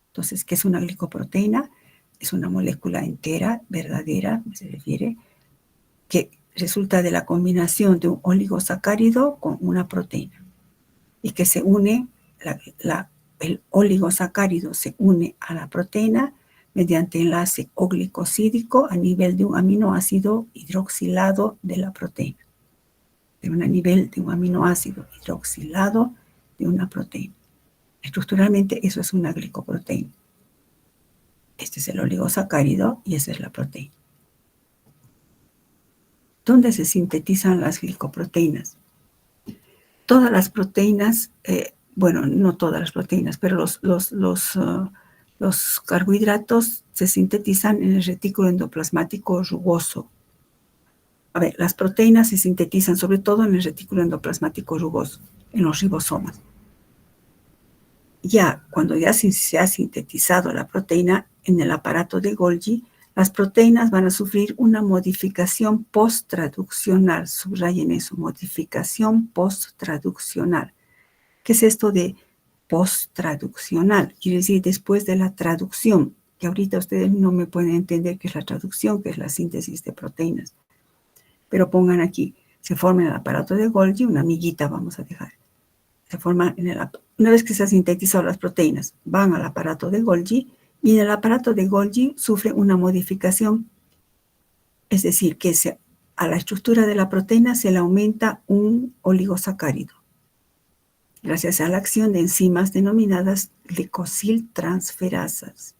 Entonces, ¿qué es una glicoproteína? Es una molécula entera, verdadera, se refiere, que resulta de la combinación de un oligosacárido con una proteína y que se une, el oligosacárido se une a la proteína mediante enlace o glicosídico a nivel de un aminoácido hidroxilado de la proteína. A nivel de un aminoácido hidroxilado de una proteína. Estructuralmente eso es una glicoproteína. Este es el oligosacárido y esa es la proteína. ¿Dónde se sintetizan las glicoproteínas? Todas las proteínas, bueno, no todas las proteínas, pero los carbohidratos se sintetizan en el retículo endoplasmático rugoso. A ver, las proteínas se sintetizan sobre todo en el retículo endoplasmático rugoso, en los ribosomas. Ya cuando ya se ha sintetizado la proteína en el aparato de Golgi, las proteínas van a sufrir una modificación post-traduccional. Subrayen eso, modificación post-traduccional. ¿Qué es esto de post-traduccional? Quiere decir después de la traducción, que ahorita ustedes no me pueden entender qué es la traducción, que es la síntesis de proteínas. Pero pongan aquí, se forma en el aparato de Golgi, una amiguita vamos a dejar. Se forman una vez que se han sintetizado las proteínas, van al aparato de Golgi y en el aparato de Golgi sufre una modificación, es decir, que a la estructura de la proteína se le aumenta un oligosacárido, gracias a la acción de enzimas denominadas glicosiltransferasas.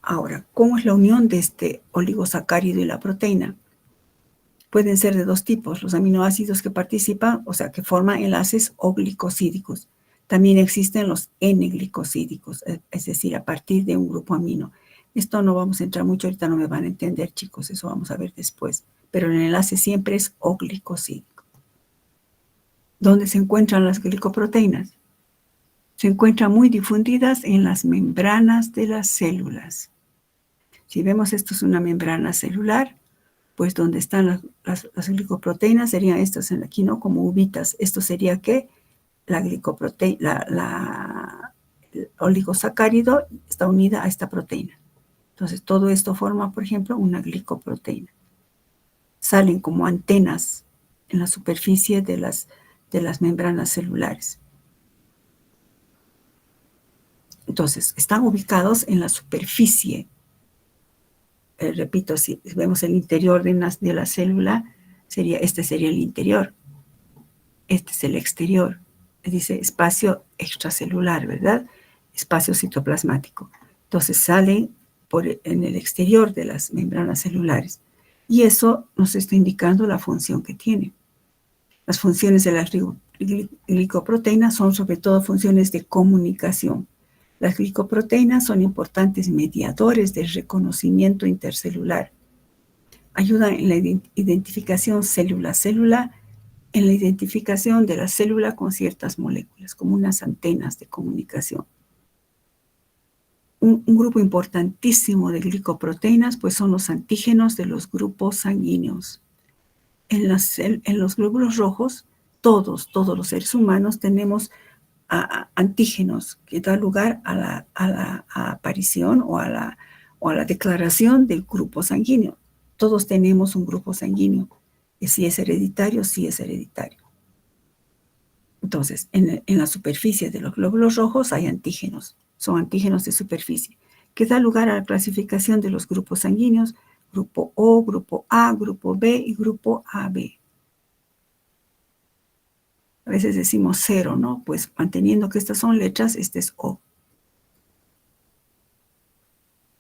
Ahora, ¿cómo es la unión de este oligosacárido y la proteína? Pueden ser de dos tipos, los aminoácidos que participan, o sea, que forman enlaces O-glicosídicos. También existen los N-glicosídicos, es decir, a partir de un grupo amino. Esto no vamos a entrar mucho, ahorita no me van a entender, chicos, eso vamos a ver después. Pero el enlace siempre es O-glicosídico. ¿Dónde se encuentran las glicoproteínas? Se encuentran muy difundidas en las membranas de las células. Si vemos esto es una membrana celular, pues donde están las glicoproteínas serían estas aquí, ¿no? Como uvitas. Esto sería que la glicoproteína, el oligosacárido está unida a esta proteína. Entonces, todo esto forma, por ejemplo, una glicoproteína. Salen como antenas en la superficie de las membranas celulares. Entonces, están ubicados en la superficie. Repito, si vemos el interior de la célula, este sería el interior. Este es el exterior. Dice espacio extracelular, ¿verdad? Espacio citoplasmático. Entonces salen en el exterior de las membranas celulares. Y eso nos está indicando la función que tiene. Las funciones de las glicoproteínas son sobre todo funciones de comunicación. Las glicoproteínas son importantes mediadores del reconocimiento intercelular. Ayudan en la identificación célula-célula, en la identificación de la célula con ciertas moléculas, como unas antenas de comunicación. Un grupo importantísimo de glicoproteínas pues son los antígenos de los grupos sanguíneos. En los glóbulos rojos, todos los seres humanos tenemos antígenos que da lugar a la aparición o a la declaración del grupo sanguíneo. Todos tenemos un grupo sanguíneo. Y si es hereditario, sí es hereditario. Entonces, en la superficie de los glóbulos rojos hay antígenos. Son antígenos de superficie, que da lugar a la clasificación de los grupos sanguíneos, grupo O, grupo A, grupo B y grupo AB. A veces decimos 0, ¿no? Pues manteniendo que estas son letras, este es O.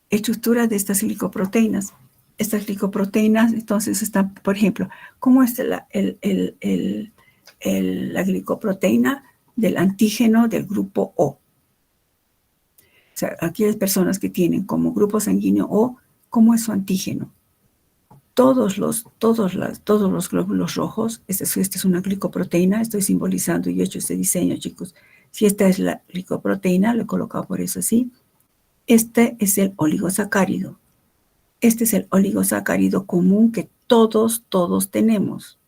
Estructura de estas glicoproteínas. Estas glicoproteínas, entonces, están, por ejemplo, ¿cómo es la glicoproteína del antígeno del grupo O? O sea, aquellas personas que tienen como grupo sanguíneo O, ¿cómo es su antígeno? Todos los glóbulos rojos, esta es una glicoproteína, estoy simbolizando y he hecho este diseño, chicos. Si esta es la glicoproteína, lo he colocado por eso así. Este es el oligosacárido. Este es el oligosacárido común que todos tenemos.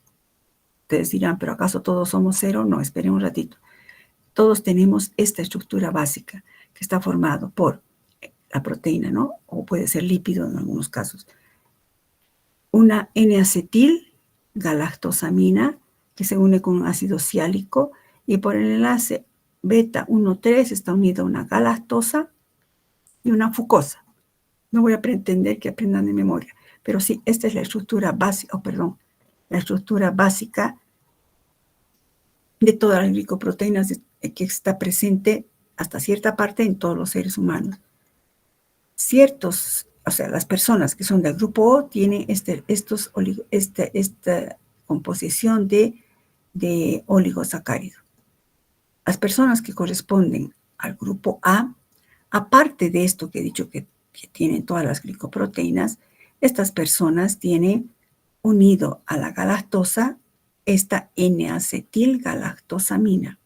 Ustedes dirán, ¿pero acaso todos somos 0? No, esperen un ratito. Todos tenemos esta estructura básica que está formado por la proteína, ¿no? O puede ser lípido en algunos casos. Una N-acetil galactosamina que se une con un ácido siálico y por el enlace beta 1,3 está unida una galactosa y una fucosa. No voy a pretender que aprendan de memoria, pero sí, esta es la estructura básica, la estructura básica de todas las glicoproteínas que está presente hasta cierta parte en todos los seres humanos. Las personas que son del grupo O tienen esta composición de oligosacárido. Las personas que corresponden al grupo A, aparte de esto que he dicho que tienen todas las glicoproteínas, estas personas tienen unido a la galactosa esta N-acetilgalactosamina.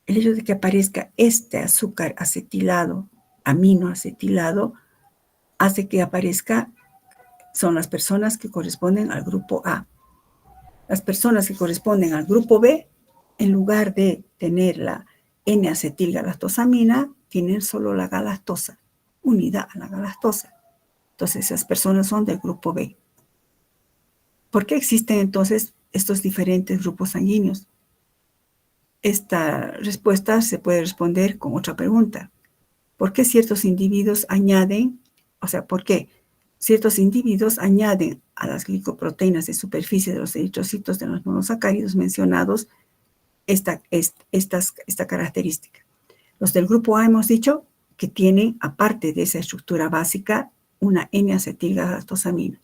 El hecho de que aparezca este azúcar acetilado, aminoacetilado, hace que son las personas que corresponden al grupo A. Las personas que corresponden al grupo B, en lugar de tener la N-acetilgalactosamina, tienen solo la galactosa, unida a la galactosa. Entonces, esas personas son del grupo B. ¿Por qué existen entonces estos diferentes grupos sanguíneos? Esta respuesta se puede responder con otra pregunta. ¿Por qué ciertos individuos por qué ciertos individuos añaden a las glicoproteínas de superficie de los eritrocitos de los monosacáridos mencionados esta característica? Los del grupo A hemos dicho que tienen, aparte de esa estructura básica, una N-acetilgalactosamina.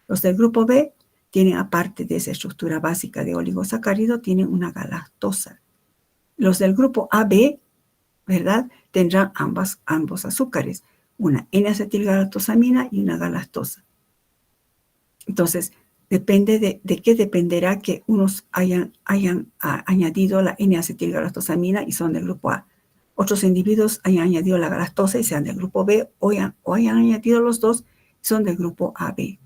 Los del grupo B tienen, aparte de esa estructura básica de oligosacárido, tienen una galactosa. Los del grupo AB, ¿verdad?, tendrán ambos azúcares, una N-acetilgalactosamina y una galactosa. Entonces, depende de qué dependerá que unos hayan añadido la N-acetilgalactosamina y son del grupo A. Otros individuos hayan añadido la galactosa y sean del grupo B, o hayan añadido los dos y son del grupo AB.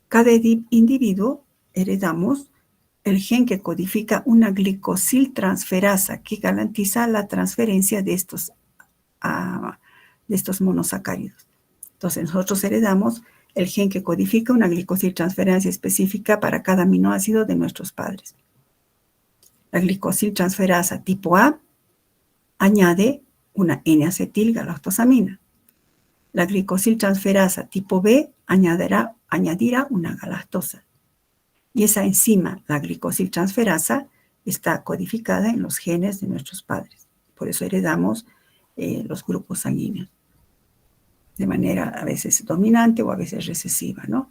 Cada individuo heredamos el gen que codifica una glicosiltransferasa que garantiza la transferencia de estos monosacáridos. Entonces, nosotros heredamos el gen que codifica una glicosiltransferasa específica para cada aminoácido de nuestros padres. La glicosiltransferasa tipo A añade una N-acetilgalactosamina. La glicosiltransferasa tipo B añadirá una galactosa. Y esa enzima, la glicosiltransferasa, está codificada en los genes de nuestros padres. Por eso heredamos los grupos sanguíneos de manera a veces dominante o a veces recesiva, ¿no?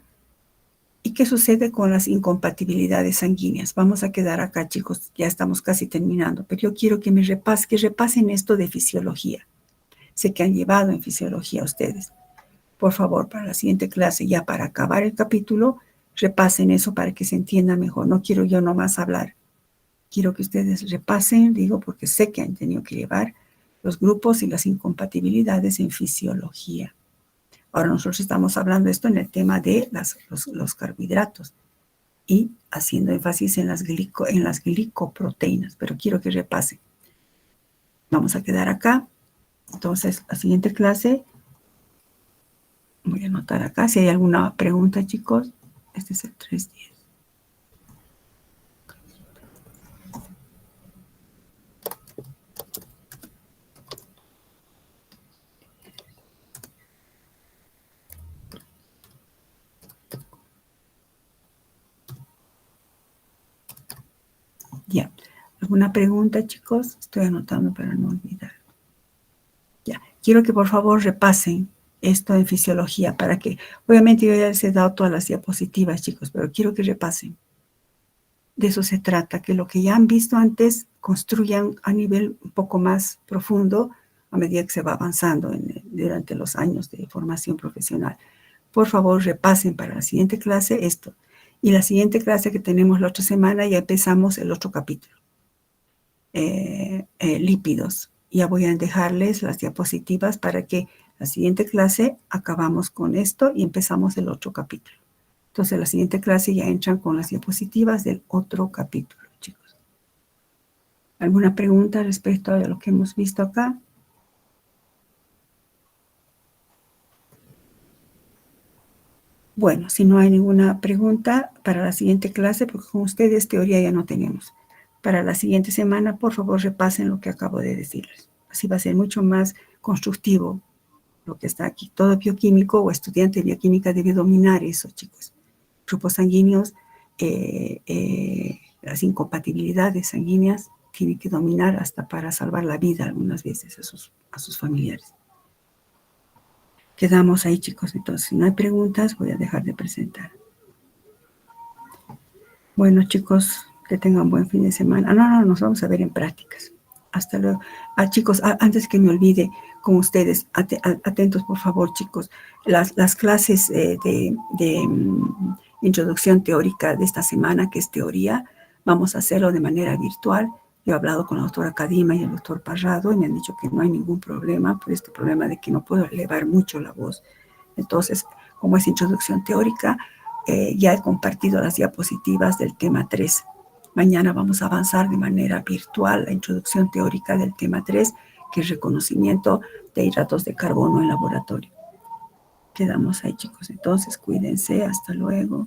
¿Y qué sucede con las incompatibilidades sanguíneas? Vamos a quedar acá, chicos, ya estamos casi terminando, pero yo quiero que repasen esto de fisiología. Sé que han llevado en fisiología ustedes. Por favor, para la siguiente clase, ya para acabar el capítulo, repasen eso para que se entienda mejor. No quiero yo nomás hablar. Quiero que ustedes repasen, digo, porque sé que han tenido que llevar los grupos y las incompatibilidades en fisiología. Ahora nosotros estamos hablando esto en el tema de los carbohidratos y haciendo énfasis en las glicoproteínas, pero quiero que repasen. Vamos a quedar acá. Entonces, la siguiente clase, voy a anotar acá. Si hay alguna pregunta, chicos, este es el 310. Ya. ¿Alguna pregunta, chicos? Estoy anotando para no olvidar. Ya. Quiero que por favor repasen esto en fisiología para que, obviamente yo ya les he dado todas las diapositivas, chicos, pero quiero que repasen. De eso se trata, que lo que ya han visto antes construyan a nivel un poco más profundo a medida que se va avanzando durante los años de formación profesional. Por favor, repasen para la siguiente clase esto. Y la siguiente clase que tenemos la otra semana ya empezamos el otro capítulo. Lípidos. Ya voy a dejarles las diapositivas para que la siguiente clase acabamos con esto y empezamos el otro capítulo. Entonces, la siguiente clase ya entran con las diapositivas del otro capítulo, chicos. ¿Alguna pregunta respecto a lo que hemos visto acá? Bueno, si no hay ninguna pregunta para la siguiente clase, porque con ustedes teoría ya no tenemos. Para la siguiente semana, por favor, repasen lo que acabo de decirles. Así va a ser mucho más constructivo lo que está aquí. Todo bioquímico o estudiante de bioquímica debe dominar eso, chicos. Grupos sanguíneos, las incompatibilidades sanguíneas tienen que dominar hasta para salvar la vida algunas veces a sus familiares. Quedamos ahí, chicos. Entonces, si no hay preguntas, voy a dejar de presentar. Bueno, chicos, que tengan buen fin de semana. No, nos vamos a ver en prácticas. Hasta luego. Chicos, antes que me olvide, con ustedes, atentos, por favor, chicos. Las clases de introducción teórica de esta semana, que es teoría, vamos a hacerlo de manera virtual. Yo he hablado con la doctora Kadima y el doctor Parrado y me han dicho que no hay ningún problema por este problema de que no puedo elevar mucho la voz. Entonces, como es introducción teórica, ya he compartido las diapositivas del tema 3. Mañana vamos a avanzar de manera virtual la introducción teórica del tema 3, que es reconocimiento de hidratos de carbono en laboratorio. Quedamos ahí, chicos. Entonces, cuídense. Hasta luego.